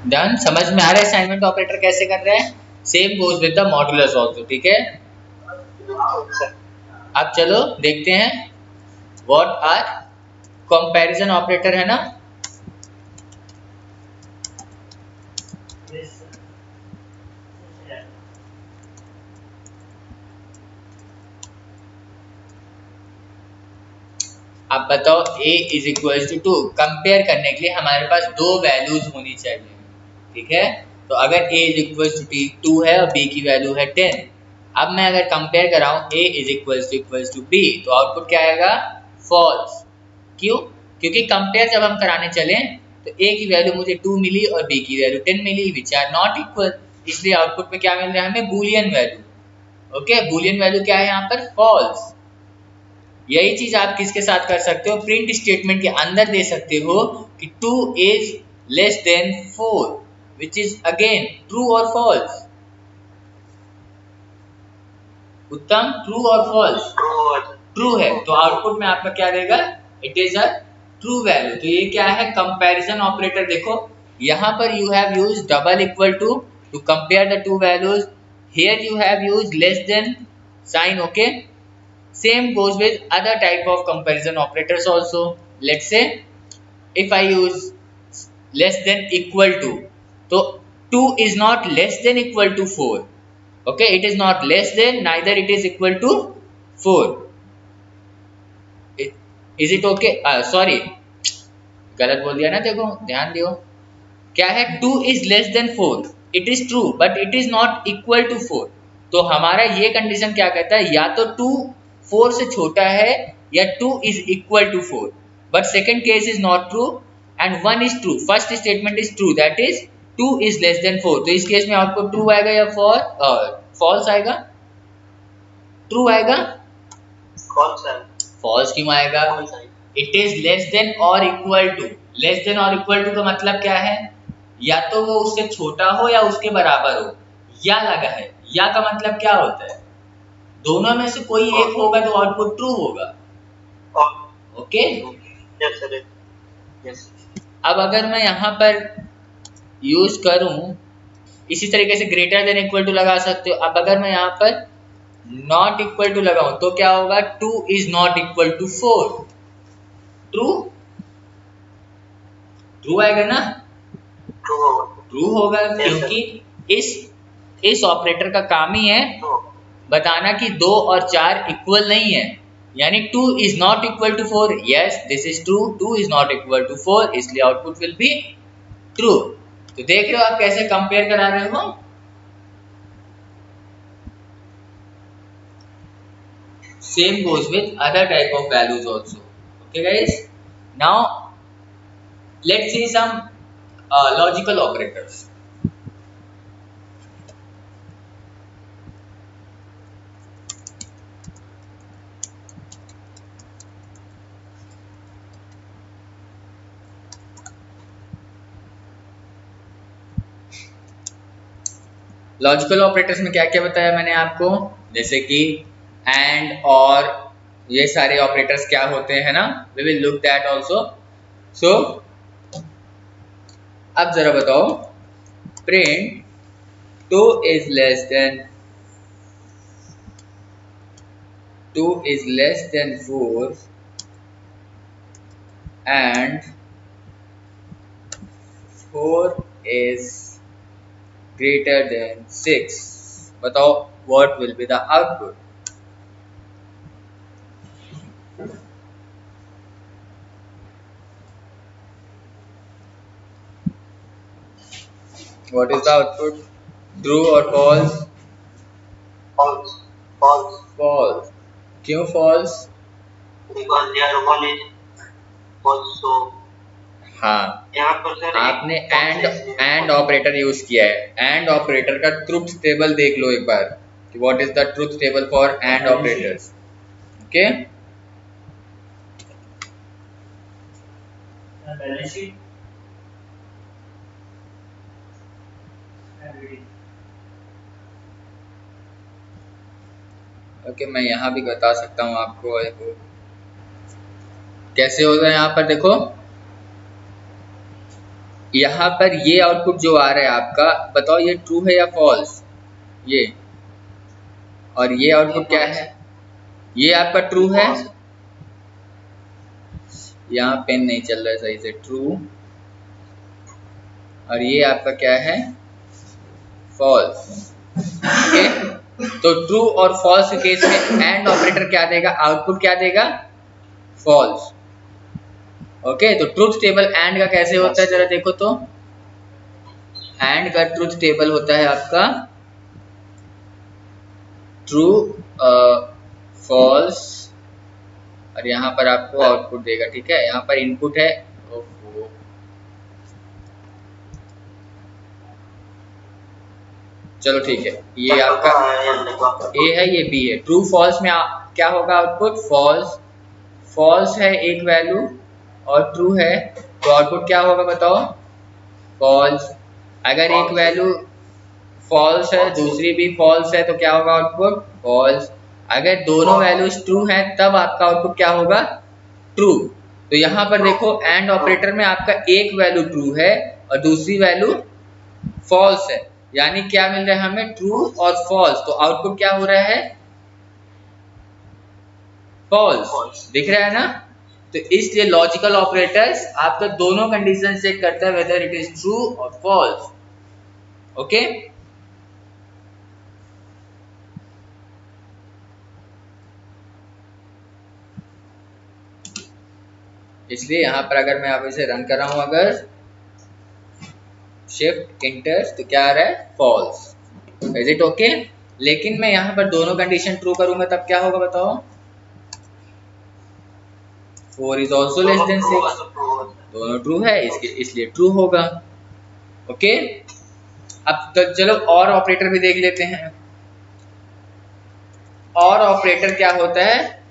done. समझ में आ रहा है असाइनमेंट ऑपरेटर कैसे कर रहे हैं। Same goes with the modulus also. ठीक है, अब चलो देखते हैं व्हाट आर कंपैरिजन ऑपरेटर, है ना। अब बताओ a is equal to 2। Compare करने के लिए हमारे पास दो वैल्यूज होनी चाहिए। ठीक है, तो अगर a इज इक्वल टू 2 है और b की वैल्यू है 10। अब मैं अगर कंपेयर कराऊं a is equal to b तो आउटपुट क्या आएगा, फॉल्स। क्यों, क्योंकि कंपेयर जब हम कराने चले तो a की वैल्यू मुझे 2 मिली और b की वैल्यू 10 मिली, विच आर नॉट इक्वल। इसलिए आउटपुट में क्या मिल रहा है हमें, Boolean value. Okay, Boolean value क्या है यहाँ पर, फॉल्स। यही चीज आप किसके साथ कर सकते हो, प्रिंट स्टेटमेंट के अंदर दे सकते हो कि 2 is less than 4, which is again true और फॉल्स। उत्तम, ट्रू और फॉल्स, ट्रू है तो आउटपुट में आपका क्या देगा, it is a true value. तो ये क्या है, कंपैरिजन ऑपरेटर। देखो यहाँ पर you have use double equal to compare the two values, here you have used less than sign. Okay, same goes with other type of comparison operators also. Let's say if I use less than equal to, so 2 is not less than equal to 4. Okay, it is not less than, neither it is equal to 4. Is it okay? Sorry, गलत बोल दिया ना, देखो ध्यान दियो। क्या है, 2 is less than 4, it is true but it is not equal to 4। तो हमारा ये कंडीशन क्या कहता है, या तो 2 4 से छोटा है या 2 is equal to 4, but second case is not true and 1 is true. First statement is true, that is 2 is less than 4। तो इस केस में आपको ट्रू आएगा या फॉल्स आएगा, ट्रू आएगा, फॉल्स क्यों आएगा, इट इज लेस देन और इक्वल टू। लेस देन और इक्वल टू का मतलब क्या है, या तो वो उससे छोटा हो या उसके बराबर हो, या लगा है। या का मतलब क्या होता है, दोनों में से कोई एक होगा तो आउटपुट ट्रू होगा। ओके, अब अगर मैं यहाँ पर यूज करूं, इसी तरीके से ग्रेटर देन इक्वल टू लगा सकते हो। अब अगर मैं यहाँ पर नॉट इक्वल टू लगाऊं तो क्या होगा, 2 is not equal to 4। True, true आएगा ना, ट्रू होगा, क्योंकि इस ऑपरेटर का काम ही है बताना कि 2 और 4 इक्वल नहीं है, यानी 2 is not equal to 4। Yes this is true, 2 is not equal to 4, इसलिए आउटपुट विल बी ट्रू। तो देख रहे हो आप कैसे कंपेयर करा रहे हो। Same goes with other type of values also. Okay guys, now let's see some logical operators. Logical operators में क्या क्या बताया मैंने आपको, जैसे कि एंड और ये सारे ऑपरेटर्स क्या होते हैं ना, we will look that also. So अब जरा बताओ, print 2 is less than 4 and 4 is greater than 6, बताओ what will be the output। What is the output? True or false? False. False. False। क्यों false? Because they are one is false. So हाँ, यहाँ पर sir आपने and operator use किया है। And operator का truth table देख लो एक बार कि what is the truth table for and operators. Okay, okay मैं यहाँ भी बता सकता हूँ आपको कैसे होगा। यहाँ पर देखो, यहाँ पर ये आउटपुट जो आ रहा है आपका, बताओ ये ट्रू है या फॉल्स, ये, और ये आउटपुट क्या है, ये आपका ट्रू है। यहाँ पेन नहीं चल रहा है सही से, ट्रू, और ये आपका क्या है, फॉल्स। ओके, तो ट्रू और फॉल्स के केस में एंड ऑपरेटर क्या देगा, आउटपुट क्या देगा, फॉल्स। ओके, तो ट्रुथ टेबल एंड का कैसे होता है जरा देखो तो। एंड का ट्रुथ टेबल होता है आपका ट्रू, फॉल्स, और यहाँ पर आपको आउटपुट देगा। ठीक है, यहाँ पर इनपुट है, चलो ठीक है, ये आपका ए है, ये बी है। ट्रू फॉल्स में क्या होगा आउटपुट, फॉल्स। फॉल्स है एक वैल्यू और ट्रू है, तो आउटपुट क्या होगा बताओ, फॉल्स। अगर एक वैल्यू फॉल्स है दूसरी भी फॉल्स है तो क्या होगा आउटपुट, फॉल्स। अगर दोनों वैल्यूज ट्रू हैं तब आपका आउटपुट क्या होगा, ट्रू। तो यहाँ पर देखो एंड ऑपरेटर में आपका एक वैल्यू ट्रू है और दूसरी वैल्यू फॉल्स है, यानी क्या मिल रहा है हमें, ट्रू और फॉल्स। तो आउटपुट क्या हो रहा है, फॉल्स। दिख रहा है ना। तो इसलिए लॉजिकल ऑपरेटर्स आपका दोनों कंडीशन चेक करता है वेदर इट इज ट्रू और फॉल्स। ओके, इसलिए यहां पर अगर मैं अब इसे रन कर रहा हूं, अगर शिफ्ट इंटर, तो क्या आ रहा है, फॉल्स। Is it okay. लेकिन मैं यहाँ पर दोनों कंडीशन ट्रू करूंगा तब क्या होगा बताओ, 4 इज ऑल्सो लेस देन 6, दोनों ट्रू है इसलिए ट्रू होगा। ओके, अब तो चलो और ऑपरेटर भी देख लेते हैं। और ऑपरेटर क्या होता है,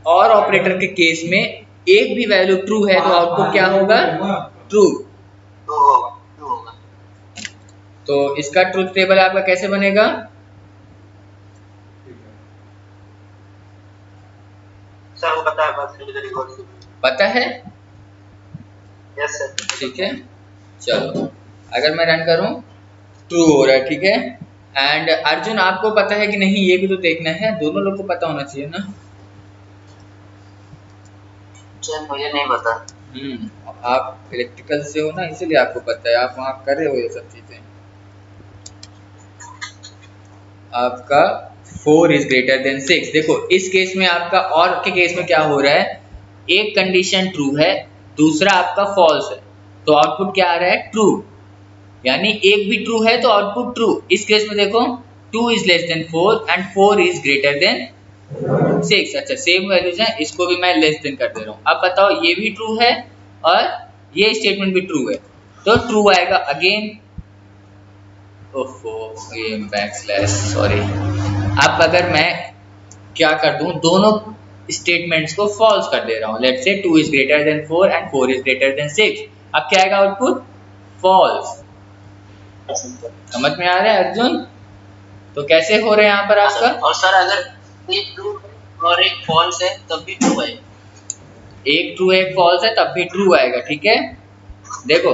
और ऑपरेटर के केस में एक भी वैल्यू ट्रू है तो आउटपुट क्या होगा, ट्रू। तो इसका ट्रूथ टेबल आपका कैसे बनेगा, सर पता है, पता है। Yes sir. ठीक है, चलो अगर मैं रन करूं ट्रू हो रहा है, ठीक है। एंड अर्जुन आपको पता है कि नहीं, ये भी तो देखना है, दोनों लोग को पता होना चाहिए ना। सर मुझे नहीं पता। आप इलेक्ट्रिकल से हो ना, इसीलिए आपको पता है, आप वहाँ कर रहे हो ये सब चीजें। आपका 4 इज ग्रेटर देन 6। देखो इस केस में आपका और के केस में क्या हो रहा है, एक कंडीशन ट्रू है, दूसरा आपका फॉल्स है, तो आउटपुट क्या आ रहा है, ट्रू। यानी एक भी ट्रू है तो आउटपुट ट्रू। इस केस में देखो 2 is less than 4 and 4 is greater than 6। अच्छा सेम वैल्यूज हैं, इसको भी मैं लेस देन कर दे रहा हूँ। अब बताओ ये भी ट्रू है और ये स्टेटमेंट भी ट्रू है, तो ट्रू आएगा अगेन। ओफो ये बैकस्लैश, सॉरी। अब अगर मैं क्या कर दूं, दोनों स्टेटमेंट्स को फॉल्स कर दे रहा हूँ। Let's say 2 is greater than 4 and 4 is greater than 6। अब क्या आएगा आउटपुट, फॉल्स। समझ में आ रहा है अर्जुन? तो कैसे हो रहे हैं यहाँ पर आपका? और सर अगर एक ट्रू और एक फॉल्स है तब भी ट्रू है। एक ट्रू एक फॉल्स है तब भी ट्रू आएगा, ठीक है। देखो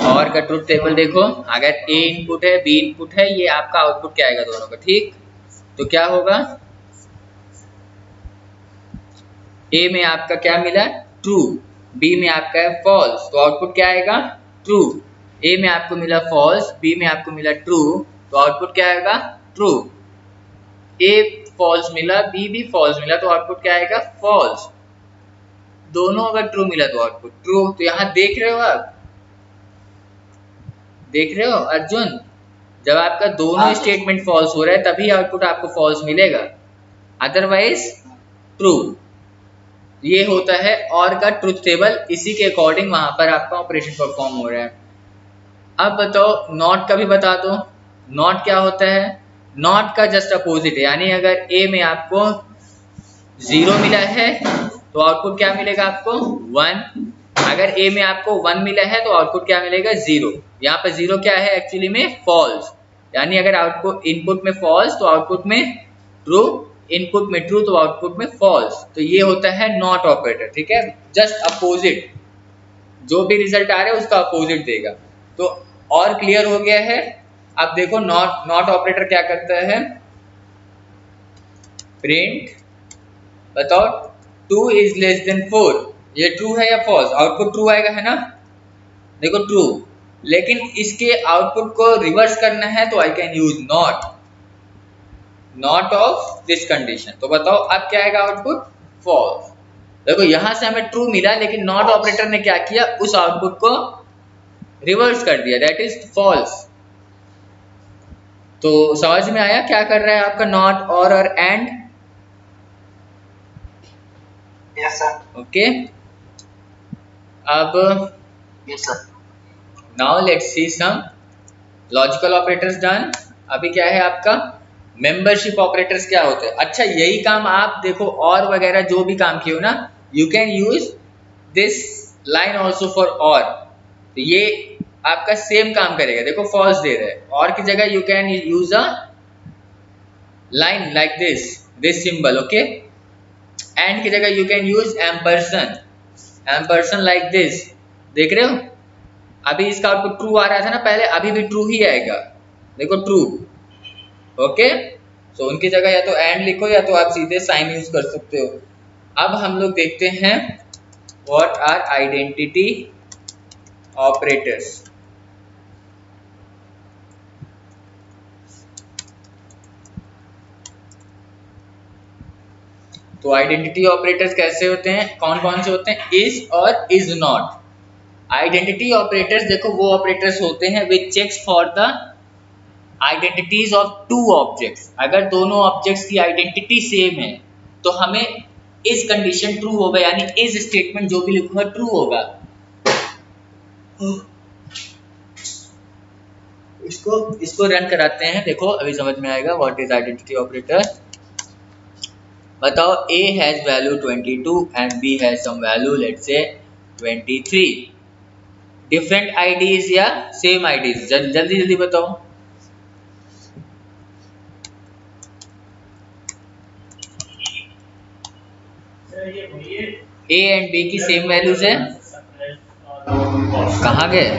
और का ट्रुथ टेबल देखो, अगर ए इनपुट है बी इनपुट है, ये आपका आउटपुट क्या आएगा दोनों का, ठीक। तो क्या होगा, ए में आपका क्या मिला, ट्रू, बी में आपका है फॉल्स, तो आउटपुट क्या आएगा, ट्रू। ए में आपको मिला फॉल्स, बी में आपको मिला ट्रू, तो आउटपुट क्या आएगा, ट्रू। ए फॉल्स मिला, बी भी फॉल्स मिला, तो आउटपुट क्या आएगा, फॉल्स। दोनों अगर ट्रू मिला तो आउटपुट ट्रू। तो यहाँ देख रहे हो आप, देख रहे हो अर्जुन, जब आपका दोनों स्टेटमेंट फॉल्स हो रहा है तभी आउटपुट आपको फॉल्स मिलेगा, अदरवाइज ट्रू। ये होता है और का ट्रुथ टेबल, इसी के अकॉर्डिंग वहां पर आपका ऑपरेशन परफॉर्म हो रहा है। अब बताओ नॉट का भी बता दो। नॉट क्या होता है, नॉट का जस्ट अपोजिट है, यानी अगर ए में आपको 0 मिला है तो आउटपुट क्या मिलेगा आपको, 1। अगर ए में आपको 1 मिला है तो आउटपुट क्या मिलेगा, 0। यहाँ पर 0 क्या है एक्चुअली में, फॉल्स। यानी अगर आउटपुट इनपुट में फॉल्स तो आउटपुट में ट्रू, इनपुट में ट्रू तो आउटपुट में फॉल्स। तो ये होता है नॉट ऑपरेटर, ठीक है, जस्ट अपोजिट, जो भी रिजल्ट आ रहा है उसका अपोजिट देगा। तो और क्लियर हो गया है। अब देखो नॉट ऑपरेटर क्या करता है, प्रिंट, बताओ 2 इज लेस देन 4, ये ट्रू है या फॉल्स, आउटपुट ट्रू आएगा, है ना। देखो ट्रू, लेकिन इसके आउटपुट को रिवर्स करना है तो I can use not of this condition. तो बताओ अब क्या आएगा आउटपुट, फॉल्स। देखो यहां से हमें ट्रू मिला, लेकिन नॉट ऑपरेटर ने क्या किया, उस आउटपुट को रिवर्स कर दिया, दैट इज फॉल्स। तो समझ में आया क्या कर रहा है आपका नॉट और एंड? Yes sir. ओके, अब yes sir. Now let's see some logical operators done. अभी क्या है आपका, मेंबरशिप ऑपरेटर्स क्या होते हैं। अच्छा यही काम आप देखो और वगैरह जो भी काम किए हो ना, you can use this line also for और। तो ये आपका सेम काम करेगा। देखो फॉल्स दे रहा है, और की जगह you can use a line like this symbol, okay. And की जगह you can use ampersand like this. देख रहे हो, अभी इसका आउटपुट ट्रू आ रहा था ना पहले, अभी भी ट्रू ही आएगा, देखो ट्रू, ओके। सो उनकी जगह या तो एंड लिखो या तो आप सीधे साइन यूज कर सकते हो। अब हम लोग देखते हैं व्हाट आर आइडेंटिटी ऑपरेटर्स। तो आइडेंटिटी ऑपरेटर्स कैसे होते हैं, कौन कौन से होते हैं, इज और इज नॉट। आइडेंटिटी ऑपरेटर्स देखो वो ऑपरेटर्स होते हैं which checks for the identities of two objects. अगर दोनों ऑब्जेक्ट्स की आइडेंटिटी सेम है तो हमें इस कंडीशन ट्रू होगा, यानी इस स्टेटमेंट जो भी लिखूंगा ट्रू होगा। इसको रन कराते हैं, देखो अभी समझ में आएगा व्हाट इज आइडेंटिटी ऑपरेटर। बताओ a has value 22 and b has some value let's say 23। Different IDs या सेम आईडीज? जल्दी जल्दी बताओ। ए एंड बी की सेम वैल्यूज है? कहाँ गए?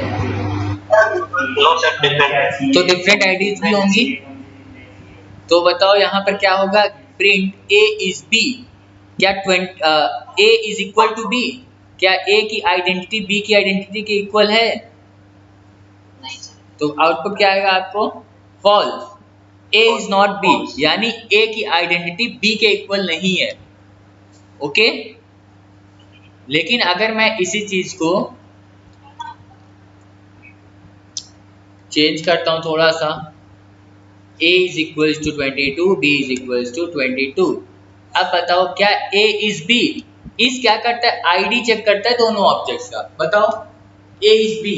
तो डिफरेंट आईडीज भी होंगी। तो बताओ यहाँ पर क्या होगा? Print A is B. क्या A is equal to B? क्या ए की आइडेंटिटी बी की आइडेंटिटी के इक्वल है? तो आउटपुट क्या आएगा आपको? False. A is not B, यानी ए की आइडेंटिटी बी के इक्वल नहीं है। ओके, लेकिन अगर मैं इसी चीज को चेंज करता हूं थोड़ा सा, a is equal to 22, b is equal to 22। अब बताओ क्या a इज b? इस क्या करता है? आईडी चेक करता है दोनों ऑब्जेक्ट्स का। बताओ a इज b,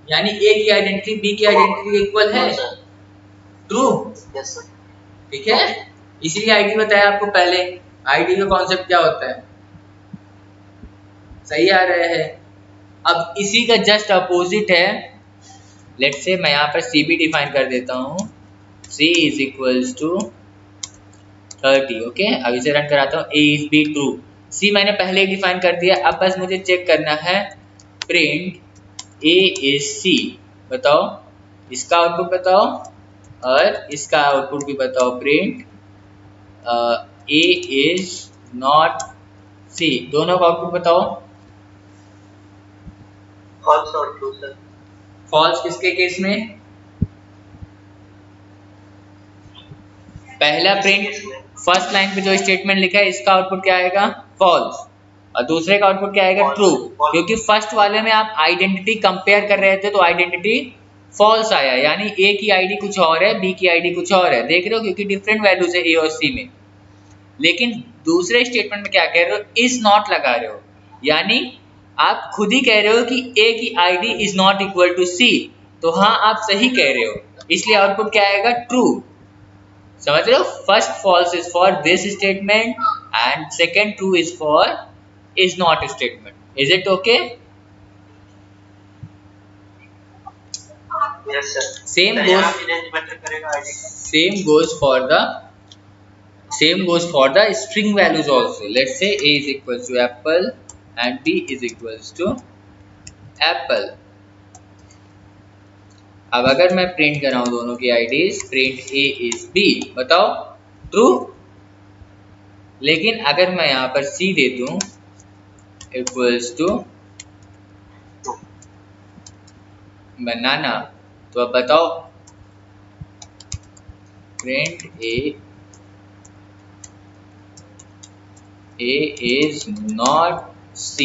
यानी a की आइडेंटिटी b की आइडेंटिटी के इक्वल है। ट्रू? ठीक है, इसीलिए आईडी बताया आपको पहले। आईडी का कॉन्सेप्ट क्या होता है? सही आ रहे हैं। अब इसी का जस्ट अपोजिट है। लेट्स से मैं यहाँ पर सी भी डिफाइन कर देता हूँ। c is equals to 30। Okay, अब इसे रन कराता हूँ। a is B true. c मैंने पहले ही डिफाइन कर दिया। अब बस मुझे चेक करना है प्रिंट a इज c। बताओ इसका आउटपुट बताओ और इसका आउटपुट भी बताओ। Print a is not c। दोनों का आउटपुट बताओ। फॉल्स और ट्रू सर। फॉल्स किसके केस में? पहला प्रिंट फर्स्ट लाइन पे जो स्टेटमेंट लिखा है इसका आउटपुट क्या आएगा? फॉल्स। और दूसरे का आउटपुट क्या आएगा? ट्रू। क्योंकि फर्स्ट वाले में आप आइडेंटिटी कंपेयर कर रहे थे तो आइडेंटिटी फॉल्स आया, यानी ए की आईडी कुछ और है, बी की आईडी कुछ और है। देख रहे हो, क्योंकि डिफरेंट वैल्यूज है ए और सी में। लेकिन दूसरे स्टेटमेंट में क्या कह रहे हो? इज नॉट लगा रहे हो, यानी आप खुद ही कह रहे हो कि ए की ID is not equal to C. तो हाँ, आप सही कह रहे हो, इसलिए आउटपुट क्या आएगा? ट्रू। समझ रहे हो? First false is for this statement and second true is for is not statement. Is it okay? Yes sir. Same goes for the string values also. Let's say a is equals to apple and b is equals to apple. अब अगर मैं print कर रहा हूं दोनों की IDs, print a is b, बताओ true. लेकिन अगर मैं यहां पर c दे दूं इक्वल्स टू बनाना, तो अब बताओ print a is not c।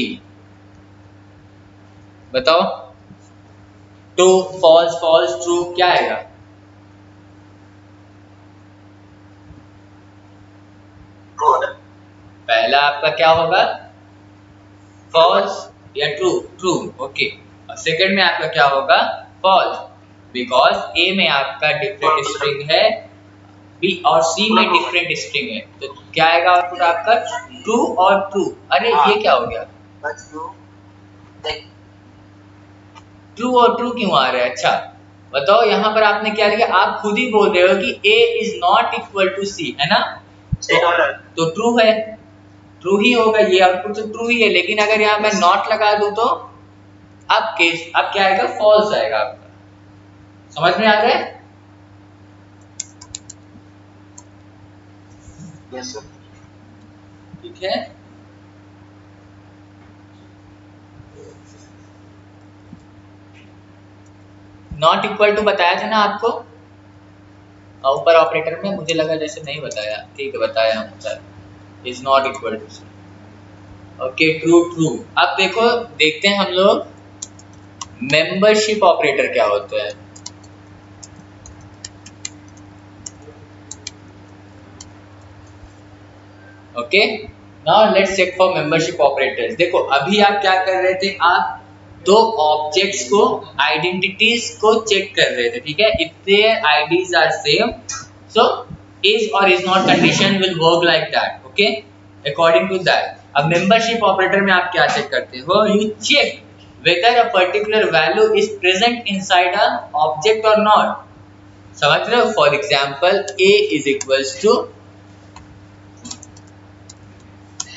बताओ ट्रू फॉल्स फॉल्स ट्रू क्या आएगा? पहला आपका क्या होगा? फॉल्स या ट्रू? ट्रू। ओके, और सेकंड में आपका क्या होगा? फॉल्स, बिकॉज ए में आपका डिफरेंट स्ट्रिंग है, बी और सी में डिफरेंट स्ट्रिंग है। तो क्या आएगा आउटपुट आपका? ट्रू और ट्रू। अरे ये क्या हो गया? ट्रू और ट्रू क्यों आ रहा है? अच्छा बताओ, यहाँ पर आपने क्या लिखा? आप खुद ही बोल रहे हो कि a is not equal to c, है ना? तो ट्रू है, ट्रू ही होगा, ये आउटपुट तो ट्रू ही है। लेकिन अगर यहाँ मैं नॉट लगा दूं तो अब क्या आएगा? फॉल्स आएगा आपका। समझ में आ रहा है? Yes sir. ठीक है, नॉट इक्वल टू बताया था ना आपको ऊपर ऑपरेटर में? मुझे लगा जैसे नहीं बताया। ठीक है, बताया हूँ sir. Is not equal to. Okay, true true. अब देखो, देखते हैं हम लोग मेंबरशिप ऑपरेटर क्या होता है। Okay, now let's check for membership operators. देखो अभी आप क्या कर रहे थे? आप दो ऑब्जेक्ट्स को, आइडेंटिटीज को चेक कर रहे थे। ठीक है, if their IDs are same, so is और is not condition will work like that. Okay, according to that. अब मेंबरशिप ऑपरेटर में आप क्या चेक करते हो? You check whether a particular value is present inside a object or not. समझ रहे हो? For example a is equals to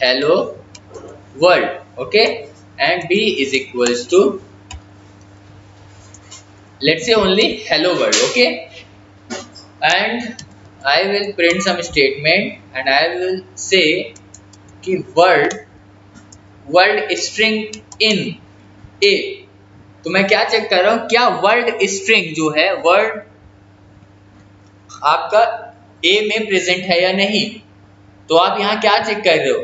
hello world, okay, and b is equals to let's say only hello world, okay, and I will print some statement and I will say कि world string in ए। तो मैं क्या check कर रहा हूं, क्या world string जो है वर्ड आपका ए में प्रेजेंट है या नहीं। तो आप यहाँ क्या चेक कर रहे हो,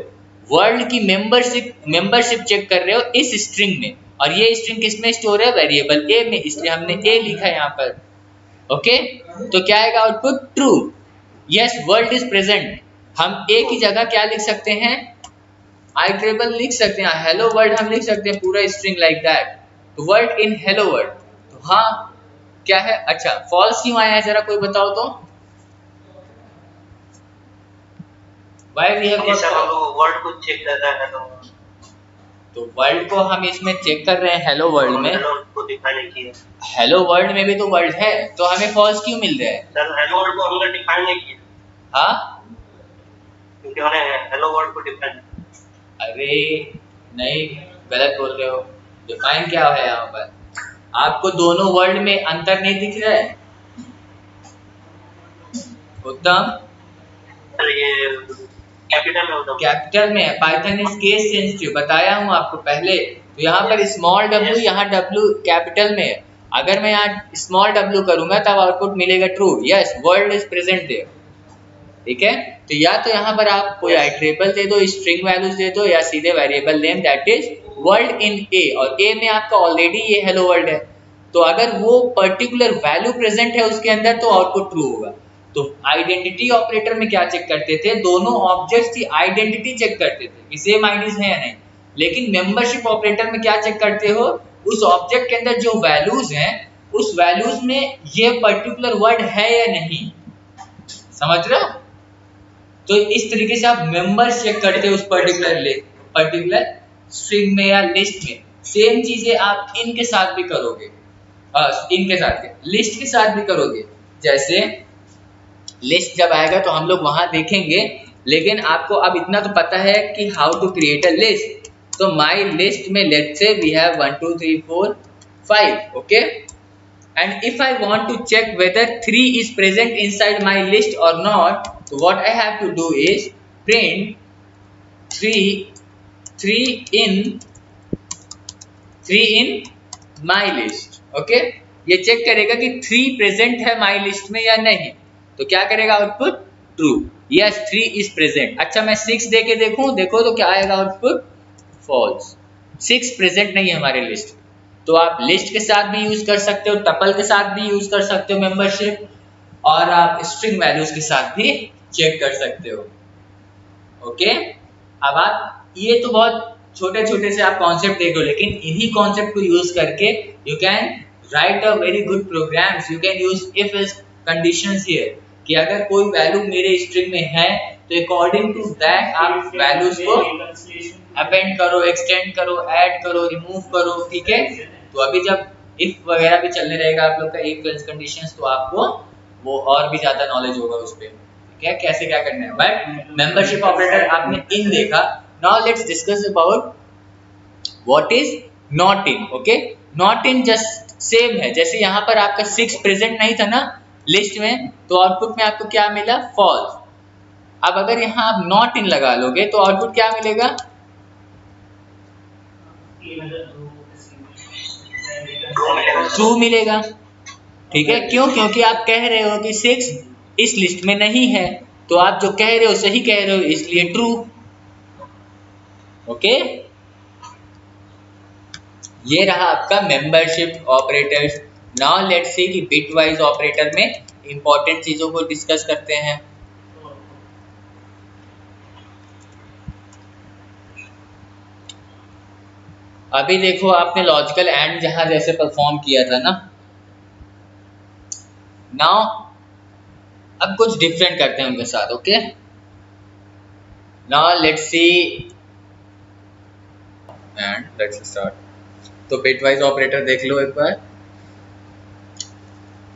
वर्ल्ड की मेंबरशिप चेक कर रहे हो इस स्ट्रिंग में, और ये स्ट्रिंग किसमें स्टोर है, वेरिएबल ए में, इसलिए हमने ए लिखा है यहाँ पर, ओके। तो क्या आएगा output, true, yes world is present. हम ए की जगह क्या लिख सकते हैं, आई ट्रेबल लिख सकते हैं, हेलो वर्ल्ड हम लिख सकते हैं पूरा स्ट्रिंग लाइक दैट, तो वर्ल्ड इन हेलो वर्ल्ड। तो हाँ क्या है, अच्छा फॉल्स क्यों आया है जरा कोई बताओ तो, व्हाई वी हैव वर्ल्ड को चेक कर रहा है तो वर्ल्ड को हम इसमें चेक कर रहे हैं हेलो वर्ल्ड में, को डिफाइन किया, हेलो वर्ल्ड में भी तो वर्ल्ड है, तो हमें फॉल्स क्यों मिल रहा है सर, हेलो वर्ल्ड को हमने डिफाइन नहीं किया। हाँ क्योंकि हमने हेलो वर्ल्ड को डिफाइन, अरे नहीं गलत बोल रहे हो, डिफाइन क्या है यहाँ पर, आपको दोनों वर्ल्ड में अंतर नहीं दिख रहा है उत्तम, ये कैपिटल में होता है, कैपिटल में है, पाइथन इज केस सेंसिटिव, बताया हूँ आपको पहले। तो यहाँ पर स्मॉल w, यहाँ w कैपिटल में है, अगर मैं यहाँ स्मॉल w करूंगा तब आउटपुट मिलेगा true, yes world is present there, ठीक है। तो या तो यहाँ पर आप कोई आइट्रेबल दे दो, स्ट्रिंग वैल्यूज दे दो, या सीधे variable name that is world in A, और ए में आपका ऑलरेडी ये हेलो वर्ल्ड है, तो अगर वो पर्टिकुलर वैल्यू प्रेजेंट है उसके अंदर तो आउटपुट ट्रू होगा। तो आइडेंटिटी ऑपरेटर में क्या चेक करते थे, दोनों ऑब्जेक्ट्स की आइडेंटिटी चेक करते थे कि सेम आईडीज है या नहीं, लेकिन मेंबरशिप ऑपरेटर में क्या चेक करते हो, उस ऑब्जेक्ट के अंदर जो वैल्यूज हैं उस वैल्यूज में ये पर्टिकुलर वर्ड है या नहीं, समझ रहे हो। तो इस तरीके से आप मेंबर्स चेक करते हो उस पर्टिकुलर स्ट्रिंग में या लिस्ट में। सेम चीजें आप इनके साथ भी करोगे, इनके साथ लिस्ट के साथ भी करोगे, जैसे लिस्ट जब आएगा तो हम लोग वहां देखेंगे, लेकिन आपको अब इतना तो पता है कि how to create a list. तो माय लिस्ट में let's say we have 1 2 3 4 5, okay, and if I want to check whether 3 is present inside my list or not, so what I have to do is print 3 in my list, okay। ये check करेगा कि 3 present है my list में या नहीं, तो क्या करेगा output true, yes 3 is present. अच्छा मैं 6 दे के देखूं, देखो तो क्या आएगा आउटपुट फॉल्स, 6 प्रेजेंट नहीं है हमारे लिस्ट। तो आप लिस्ट के साथ भी यूज कर सकते हो, टपल के साथ भी यूज कर सकते हो मेंबरशिप, और आप स्ट्रिंग वैल्यूज के साथ भी चेक कर सकते हो, ओके। अब आप ये तो बहुत छोटे छोटे से आप कॉन्सेप्ट देख लो, लेकिन इन्हीं कॉन्सेप्ट को यूज करके you can write a very good programs, you can use if else conditions here, कि अगर कोई वैल्यू मेरे स्ट्रिंग में है तो अकॉर्डिंग टू दैट आप वैल्यूज को अपेंड करो, एक्सटेंड करो, ऐड करो, रिमूव करो, ठीक है। तो अभी जब इफ वगैरह भी चलने रहेगा आप लोग का इफ एल्स कंडीशंस, तो आपको वो और भी ज्यादा नॉलेज होगा उस पे, ठीक है, कैसे क्या करना है। बट मेंबरशिप ऑपरेटर आपने इन देखा, now let's discuss about what is not in, okay. Not in just same है, जैसे यहाँ पर आपका 6 प्रेजेंट नहीं था ना लिस्ट में, तो आउटपुट में आपको क्या मिला, फॉल्स। अब अगर यहाँ आप नॉट इन लगा लोगे तो आउटपुट क्या मिलेगा, ट्रू मिलेगा, ठीक है। क्यों, क्योंकि आप कह रहे हो कि 6 इस लिस्ट में नहीं है, तो आप जो कह रहे हो सही कह रहे हो, इसलिए ट्रू, ओके। ये रहा आपका मेंबरशिप ऑपरेटर्स। नाउ लेट्स सी कि बिटवाइज ऑपरेटर में इंपॉर्टेंट चीजों को डिस्कस करते हैं। अभी देखो आपने लॉजिकल एंड जहां जैसे परफॉर्म किया था ना, नाउ अब कुछ डिफरेंट करते हैं उनके साथ, okay. Now let's C and let's start. तो बिटवाइज ऑपरेटर देख लो एक बार।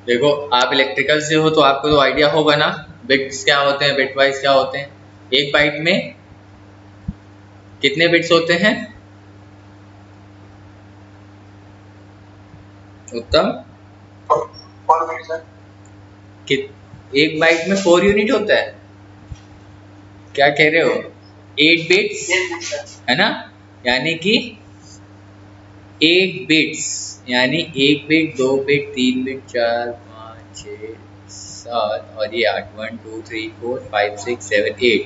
देखो आप इलेक्ट्रिकल से हो तो आपको तो आइडिया होगा ना बिट्स क्या होते हैं, बिटवाइज क्या होते हैं। एक बाइट में कितने बिट्स होते हैं उत्तम? एक बाइट में 4 यूनिट होता है, क्या कह रहे हो? 8 बिट्स है ना, यानी कि 8 बिट्स, यानी 1 बिट 2 बिट 3 बिट 4 5 6 7 और ये 8 1 2 3 4 5 6 7 8।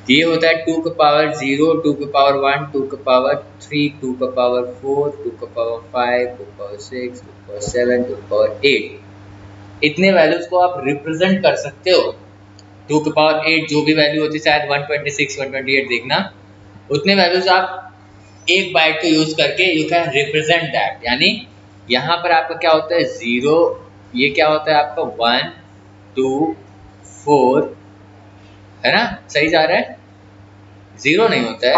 ये होता है 2 का पावर 0, 2 का पावर 1, 2 का पावर 3, 2 का पावर 4, 2 का पावर 5, 2 का पावर 6, 2 का पावर 7, 2 का पावर 8। इतने वैल्यूज को आप रिप्रेजेंट कर सकते हो। 2 का पावर 8 जो भी वैल्यू होती है, शायद 126 128 देखना, उतने वैल्यूज आप एक बाइट को यूज करके यू कैन रिप्रेजेंट दैट। यानी यहाँ पर आपका क्या होता है 0, ये क्या होता है आपका 1 2 4 है ना, सही जा रहा है, 0 नहीं होता है,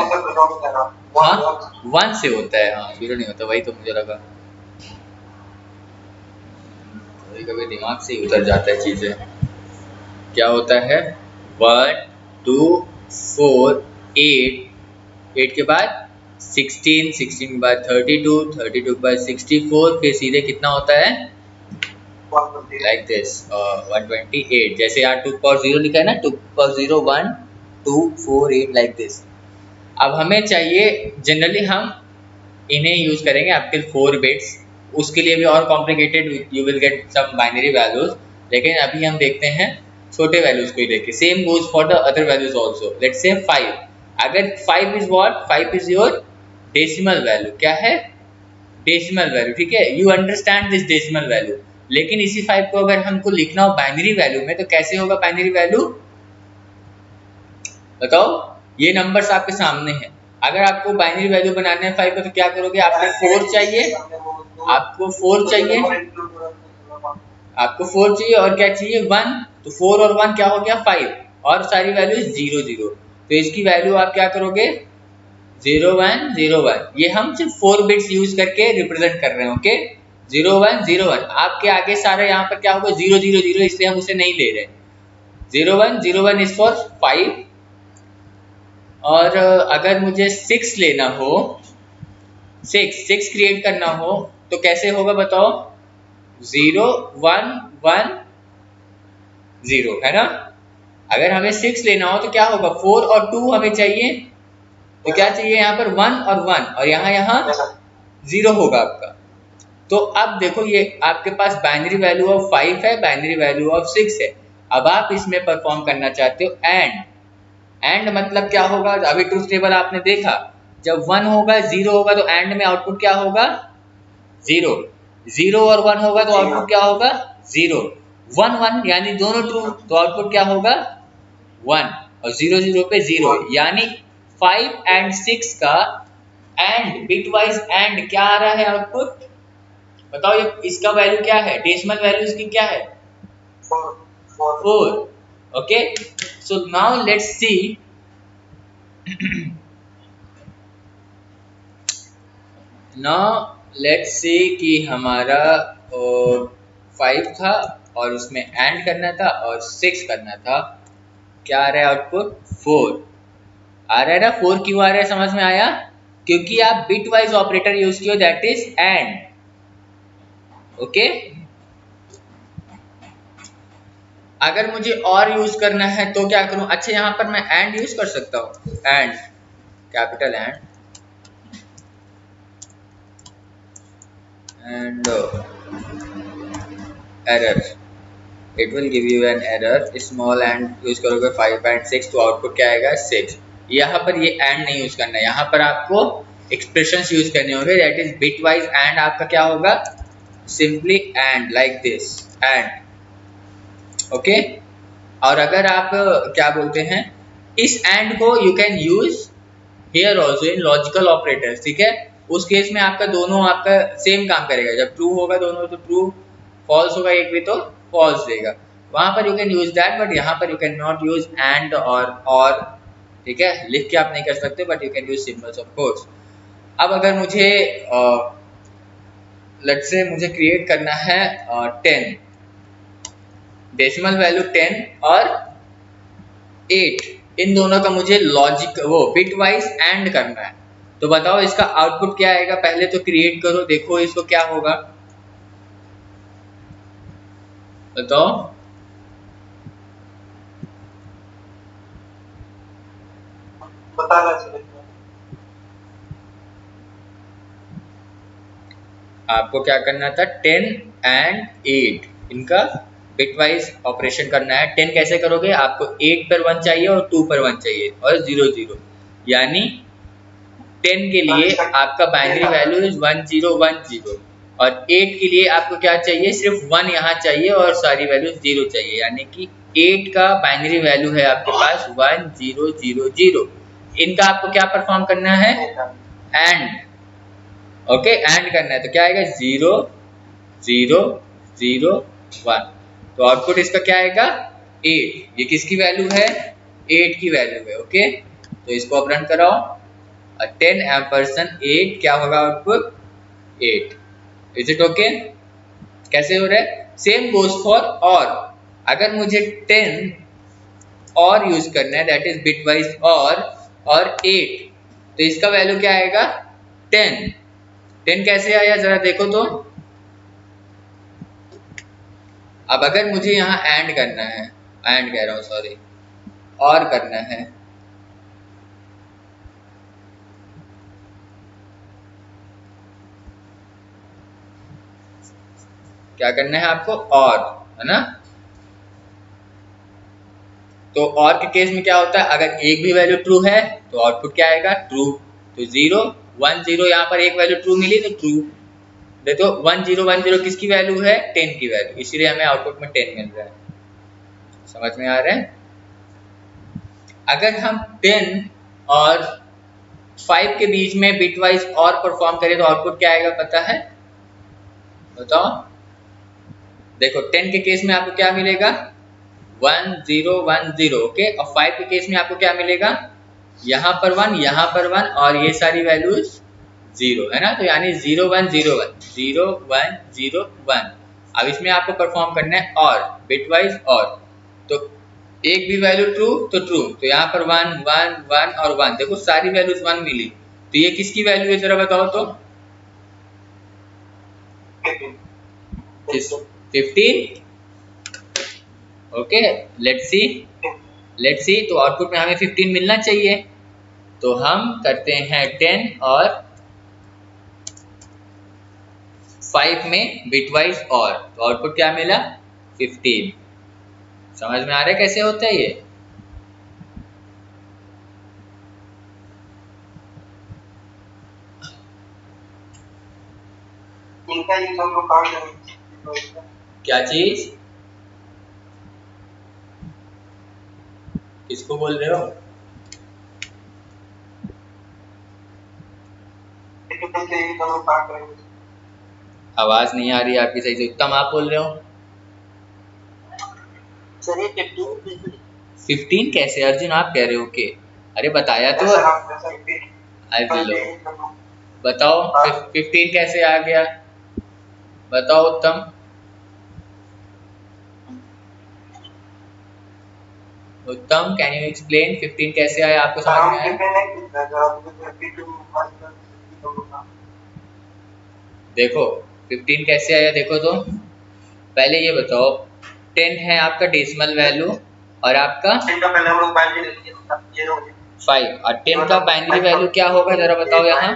हाँ 1 से होता है, हाँ 0 नहीं होता, वही तो मुझे लगा, कभी कभी दिमाग से ही उतर जाता है चीजें। क्या होता है 1 2 4 8 के बाद 16, 16 के बाद 32, 32 के बाद 64, फिर सीधे कितना होता है लाइक दिस 128। जैसे यहाँ 2 पावर 0 लिखा है ना, 2 पावर 0 1 2 4 8 लाइक दिस। अब हमें चाहिए, जनरली हम इन्हें यूज करेंगे आपके 4 बिट्स, उसके लिए भी और complicated you will get some binary values, लेकिन अभी हम देखते हैं छोटे वैल्यूज को ही लेके। Same goes for the other values also. Let's say 5, अगर 5 is what, 5 is your decimal value. क्या है? डेसिमल वैल्यू, ठीक है, you understand this decimal value. लेकिन इसी 5 को अगर हमको लिखना हो बाइनरी वैल्यू में तो कैसे होगा बाइनरी वैल्यू, बताओ? ये नंबर्स आपके सामने हैं, अगर आपको बाइनरी वैल्यू बनाना है 5 का तो क्या करोगे? आपको 4 चाहिए, आपको 4 चाहिए, आपको 4 चाहिए और क्या चाहिए 1, तो 4 और 1 क्या हो गया 5, और सारी वैल्यू 0 0, तो इसकी वैल्यू आप क्या करोगे 0 1 0 1। ये हम सिर्फ 4 बिट्स यूज करके रिप्रेजेंट कर रहे हैं, ओके 0 1 0 1। आपके आगे सारा यहाँ पर क्या होगा 0 0 0, इसलिए हम उसे नहीं ले रहे। 0 1 0 1 इज फॉर 5, और अगर मुझे 6 लेना हो, 6 क्रिएट करना हो तो कैसे होगा बताओ? 0 1 1 0 है ना। अगर हमें 6 लेना हो तो क्या होगा 4 और 2 हमें चाहिए, तो क्या चाहिए यहाँ पर 1 और 1, और यहाँ 0 होगा आपका। तो अब देखो ये आपके पास बाइनरी वैल्यू ऑफ 5 है, बाइनरी वैल्यू ऑफ 6 है। अब आप इसमें परफॉर्म करना चाहते हो एंड मतलब क्या होगा? अभी ट्रूथ टेबल आपने देखा, जब 1 होगा 0 होगा तो एंड में आउटपुट क्या होगा 0, 0 और 1 होगा तो आउटपुट क्या होगा 0, 1 1 यानी दोनों ट्रू, तो आउटपुट क्या होगा 1, और 0 0 पे 0, यानी 5 एंड 6 का एंड बिटवाइज एंड क्या आ रहा है आउटपुट, बताओ? ये इसका वैल्यू क्या है, डेसिमल वैल्यू इसकी क्या है 4। ओके, सो नाउ लेट्स सी कि हमारा 5 था और उसमें एंड करना था और 6 करना था, क्या आ रहा है आउटपुट 4 आ रहा है ना। 4 क्यों आ रहा है समझ में आया? क्योंकि आप बिट वाइज ऑपरेटर यूज किया, दैट इज एंड, ओके। अगर मुझे और यूज करना है तो क्या करूं? अच्छा यहाँ पर मैं एंड यूज कर सकता हूं, and capital and error, it will give you an error, small and use करोगे 5 एंड 6 तो आउटपुट क्या आएगा 6। यहाँ पर ये एंड नहीं यूज करना है, यहाँ पर आपको एक्सप्रेशंस यूज करने होंगे, that is bit wise and. आपका क्या होगा simply and like this and, okay. और अगर आप क्या बोलते हैं इस एंड को you can use here also in logical operators, ठीक है। उस केस में आपका दोनों आपका सेम काम करेगा, जब ट्रू होगा दोनों तो ट्रू, फॉल्स होगा एक भी तो फॉल्स देगा, वहां पर you can use that, but यहाँ पर you can not use and और, ठीक है। लिख के आप नहीं कर सकते, but you can use symbols of course. अब अगर मुझे लेट्स से मुझे क्रिएट करना है 10, डेसिमल वैल्यू 10 और 8, इन दोनों का मुझे लॉजिक वो बिट वाइज एंड करना है। तो बताओ इसका आउटपुट क्या आएगा, पहले तो क्रिएट करो, देखो इसको क्या होगा, बताओ। आपको क्या करना था, 10 एंड 8 इनका बिट वाइज ऑपरेशन करना है। 10 कैसे करोगे, आपको 8 पर 1 चाहिए और 2 पर 1 चाहिए और 0 0, यानी 10 के लिए आपका बाइनरी वैल्यू इज 1 0 1 0 और 8 के लिए आपको क्या चाहिए, सिर्फ 1 यहाँ चाहिए और सारी वैल्यू 0 चाहिए, यानी कि 8 का बाइनरी वैल्यू है आपके पास 1 0 0 0। इनका आपको क्या परफॉर्म करना है, एंड, ओके एंड करना है। तो क्या आएगा, 0 0 0 1, तो आउटपुट इसका क्या आएगा, 8। ये किसकी वैल्यू है, 8 की वैल्यू है, ओके। तो इसको अब रन कराओ, 10 एम्परसेंड 8 क्या होगा आउटपुट, 8। इज इट ओके, कैसे हो रहा है। सेम गोज फॉर और, अगर मुझे 10 और यूज करना है, दैट इज बिट वाइज और 8, तो इसका वैल्यू क्या आएगा, 10। 10 कैसे आया जरा देखो तो। अब अगर मुझे यहाँ एंड करना है, एंड कह रहा हूँ सॉरी, और करना है, क्या करना है आपको, और, है ना। तो और के केस में क्या होता है, अगर एक भी वैल्यू ट्रू है तो आउटपुट क्या आएगा, ट्रू। तो 0 1 0 यहाँ पर एक वैल्यू ट्रू मिली तो ट्रू। देखो 1 0 1 0 किसकी वैल्यू है, 10 की वैल्यू, इसीलिए हमें आउटपुट में 10 मिल रहा है। समझ में आ रहा है। अगर हम 10 और 5 के बीच में बिटवाइज और परफॉर्म करें तो आउटपुट क्या आएगा पता है, बताओ। देखो 10 के केस में आपको क्या मिलेगा, 1 0 1 0, ओके। और 5 के केस में आपको क्या मिलेगा, यहाँ पर 1 यहाँ पर 1 और ये सारी वैल्यूज 0, है ना। तो यानी 0 1 0 1 0 1 0 1। अब इसमें आपको परफॉर्म करना है और बिटवाइज और, तो एक भी वैल्यू ट्रू तो ट्रू, तो यहाँ पर 1 1 1 और 1, देखो सारी वैल्यूज 1 मिली। तो ये किसकी वैल्यू है जरा बताओ तो, 15, ओके। लेट्स सी तो आउटपुट में हमें 15 मिलना चाहिए। तो हम करते हैं 10 और 5 में बिटवाइज और, तो आउटपुट क्या मिला, 15। समझ में आ रहा है कैसे होता है ये। क्या चीज, किसको बोल रहे हो, आवाज नहीं आ रही है आपकी सही से। उत्तम आप बोल रहे हो, 15 कैसे, अर्जुन आप कह रहे हो के, अरे बताया तो, अरे लो बताओ 15 कैसे आ गया, बताओ उत्तम। उत्तम कैन यू एक्सप्लेन 15 कैसे आया, आपको समझ में आया। देखो 15 कैसे आया देखो तो, पहले ये बताओ 10 है आपका डेसिमल वैल्यू और आपका 5 और 10 का बाइनरी वैल्यू क्या होगा जरा बताओ यहाँ।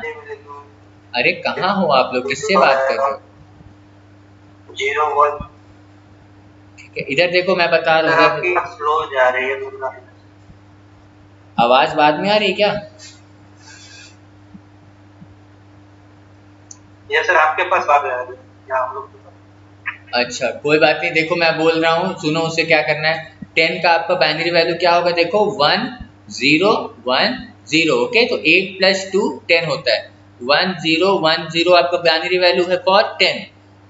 अरे कहाँ हो आप लोग, किससे बात कर रहे हो, 0 1। ठीक है इधर देखो मैं बता रहा हूँ, स्लो जा रही है, आवाज बाद में आ रही है क्या। ये सर आपके पास आ रहा है या हम लोग, अच्छा कोई बात नहीं, देखो मैं बोल रहा हूँ सुनो, उससे क्या करना है। 10 का आपका बाइनरी वैल्यू क्या होगा, देखो 1 0 1 0, ओके। तो 8 + 2 10 होता है, 1 0 1 0 आपका बाइनरी वैल्यू है फॉर 10।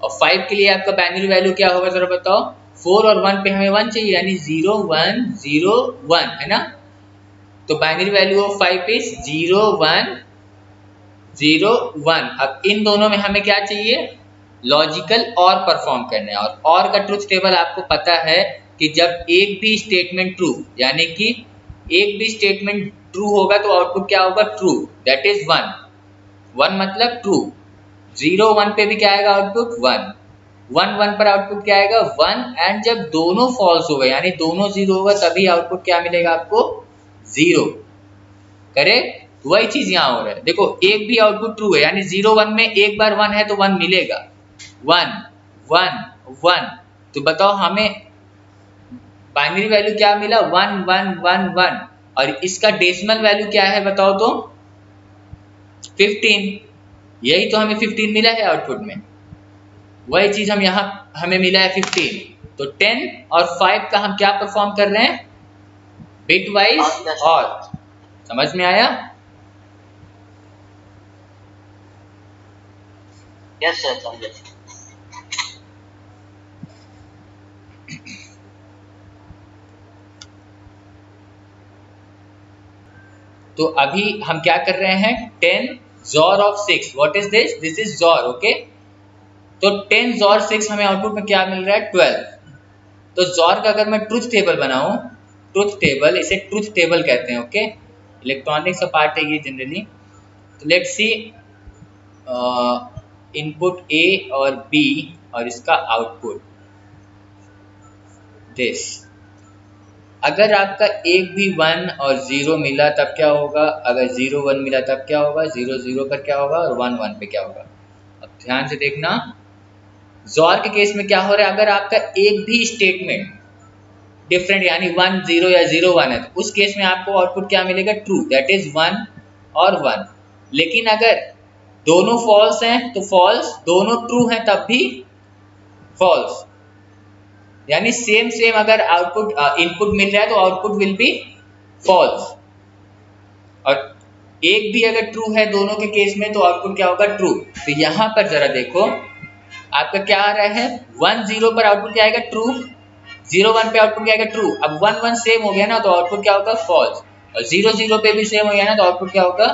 और 5 के लिए आपका बाइनरी वैल्यू क्या होगा जरा बताओ, 4 और 1 पे हमें 1 चाहिए, यानी 0 1 0 1, है ना। तो बाइनरी वैल्यू ऑफ 5 इज 0 1 0 1। अब इन दोनों में हमें क्या चाहिए, लॉजिकल और परफॉर्म करना है। और का ट्रुथ टेबल आपको पता है कि जब एक भी स्टेटमेंट ट्रू, यानी कि एक भी स्टेटमेंट ट्रू होगा तो आउटपुट क्या होगा, ट्रू, दैट इज 1। 1 मतलब ट्रू। 0 1 पे भी क्या आएगा आउटपुट 1, 1 1 पर आउटपुट क्या आएगा 1। एंड जब दोनों फॉल्स होगा यानी दोनों 0 होगा तभी आउटपुट क्या मिलेगा आपको 0। करेक्ट, वही चीज यहाँ हो रहा है। देखो एक भी आउटपुट ट्रू है यानी 0 1 में एक बार 1 है तो 1 मिलेगा, 1 1 1। तो बताओ हमें बाइनरी वैल्यू क्या मिला 1 1 1 1, और इसका डेसिमल वैल्यू क्या है बताओ तो 15। यही तो हमें 15 मिला है आउटपुट में, वही चीज हम यहाँ हमें मिला है 15। तो 10 और 5 का हम क्या परफॉर्म कर रहे हैं, बिट वाइज और। समझ में आया? यस सर, समझे। तो अभी हम क्या कर रहे हैं, 10 XOR of 6। What is this, this is XOR, okay. तो 10 XOR 6 हमें आउटपुट में क्या मिल रहा है 12। तो XOR का अगर मैं ट्रुथ टेबल बनाऊं, ट्रुथ टेबल, इसे ट्रुथ टेबल कहते हैं, ओके। इलेक्ट्रॉनिक्स का पार्ट है ये जनरली। तो लेट्स सी इनपुट A और B और इसका आउटपुट दिस। अगर आपका एक भी 1 और 0 मिला तब क्या होगा, अगर 0 1 मिला तब क्या होगा, 0 0 पर क्या होगा और 1 1 पे क्या होगा। अब ध्यान से देखना, XOR के केस में क्या हो रहा है, अगर आपका एक भी स्टेटमेंट डिफरेंट यानी 1 0 या 0 1 है तो उस केस में आपको आउटपुट क्या मिलेगा, ट्रू, दैट इज 1 और 1। लेकिन अगर दोनों फॉल्स हैं तो फॉल्स, दोनों ट्रू हैं तब भी फॉल्स। यानी सेम सेम अगर आउटपुट इनपुट मिल रहा है तो आउटपुट विल बी फॉल्स। और एक भी अगर ट्रू है दोनों के केस में तो आउटपुट क्या होगा, ट्रू। तो यहाँ पर जरा देखो आपका क्या आ रहा है, 1 0 पर आउटपुट क्या आएगा, ट्रू। 0 1 पे आउटपुट क्या आएगा, ट्रू। अब 1 1 सेम हो गया ना तो आउटपुट क्या होगा, फॉल्स। और 0 0 पे भी सेम हो गया ना तो आउटपुट क्या होगा,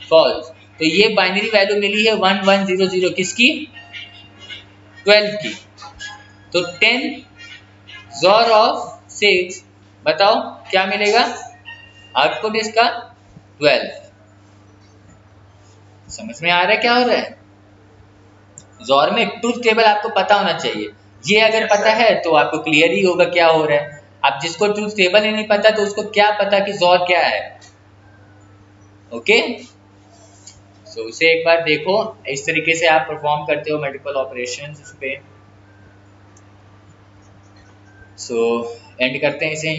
फॉल्स। तो ये बाइनरी वैल्यू मिली है 1 1 0 0 किसकी, 12 की। तो 10 XOR of 6 बताओ क्या मिलेगा, आउटपुट इसका 12। समझ में आ रहा है क्या हो रहा है? XOR में ट्रुथ टेबल आपको पता होना चाहिए। ये अगर पता है तो आपको क्लियर ही होगा क्या हो रहा है। अब जिसको ट्रुथ टेबल ही नहीं पता तो उसको क्या पता कि XOR क्या है, ओके। सो इसे एक बार देखो, इस तरीके से आप परफॉर्म करते हो मल्टीपल ऑपरेशंस इस पे। सो एंड करते हैं इसे।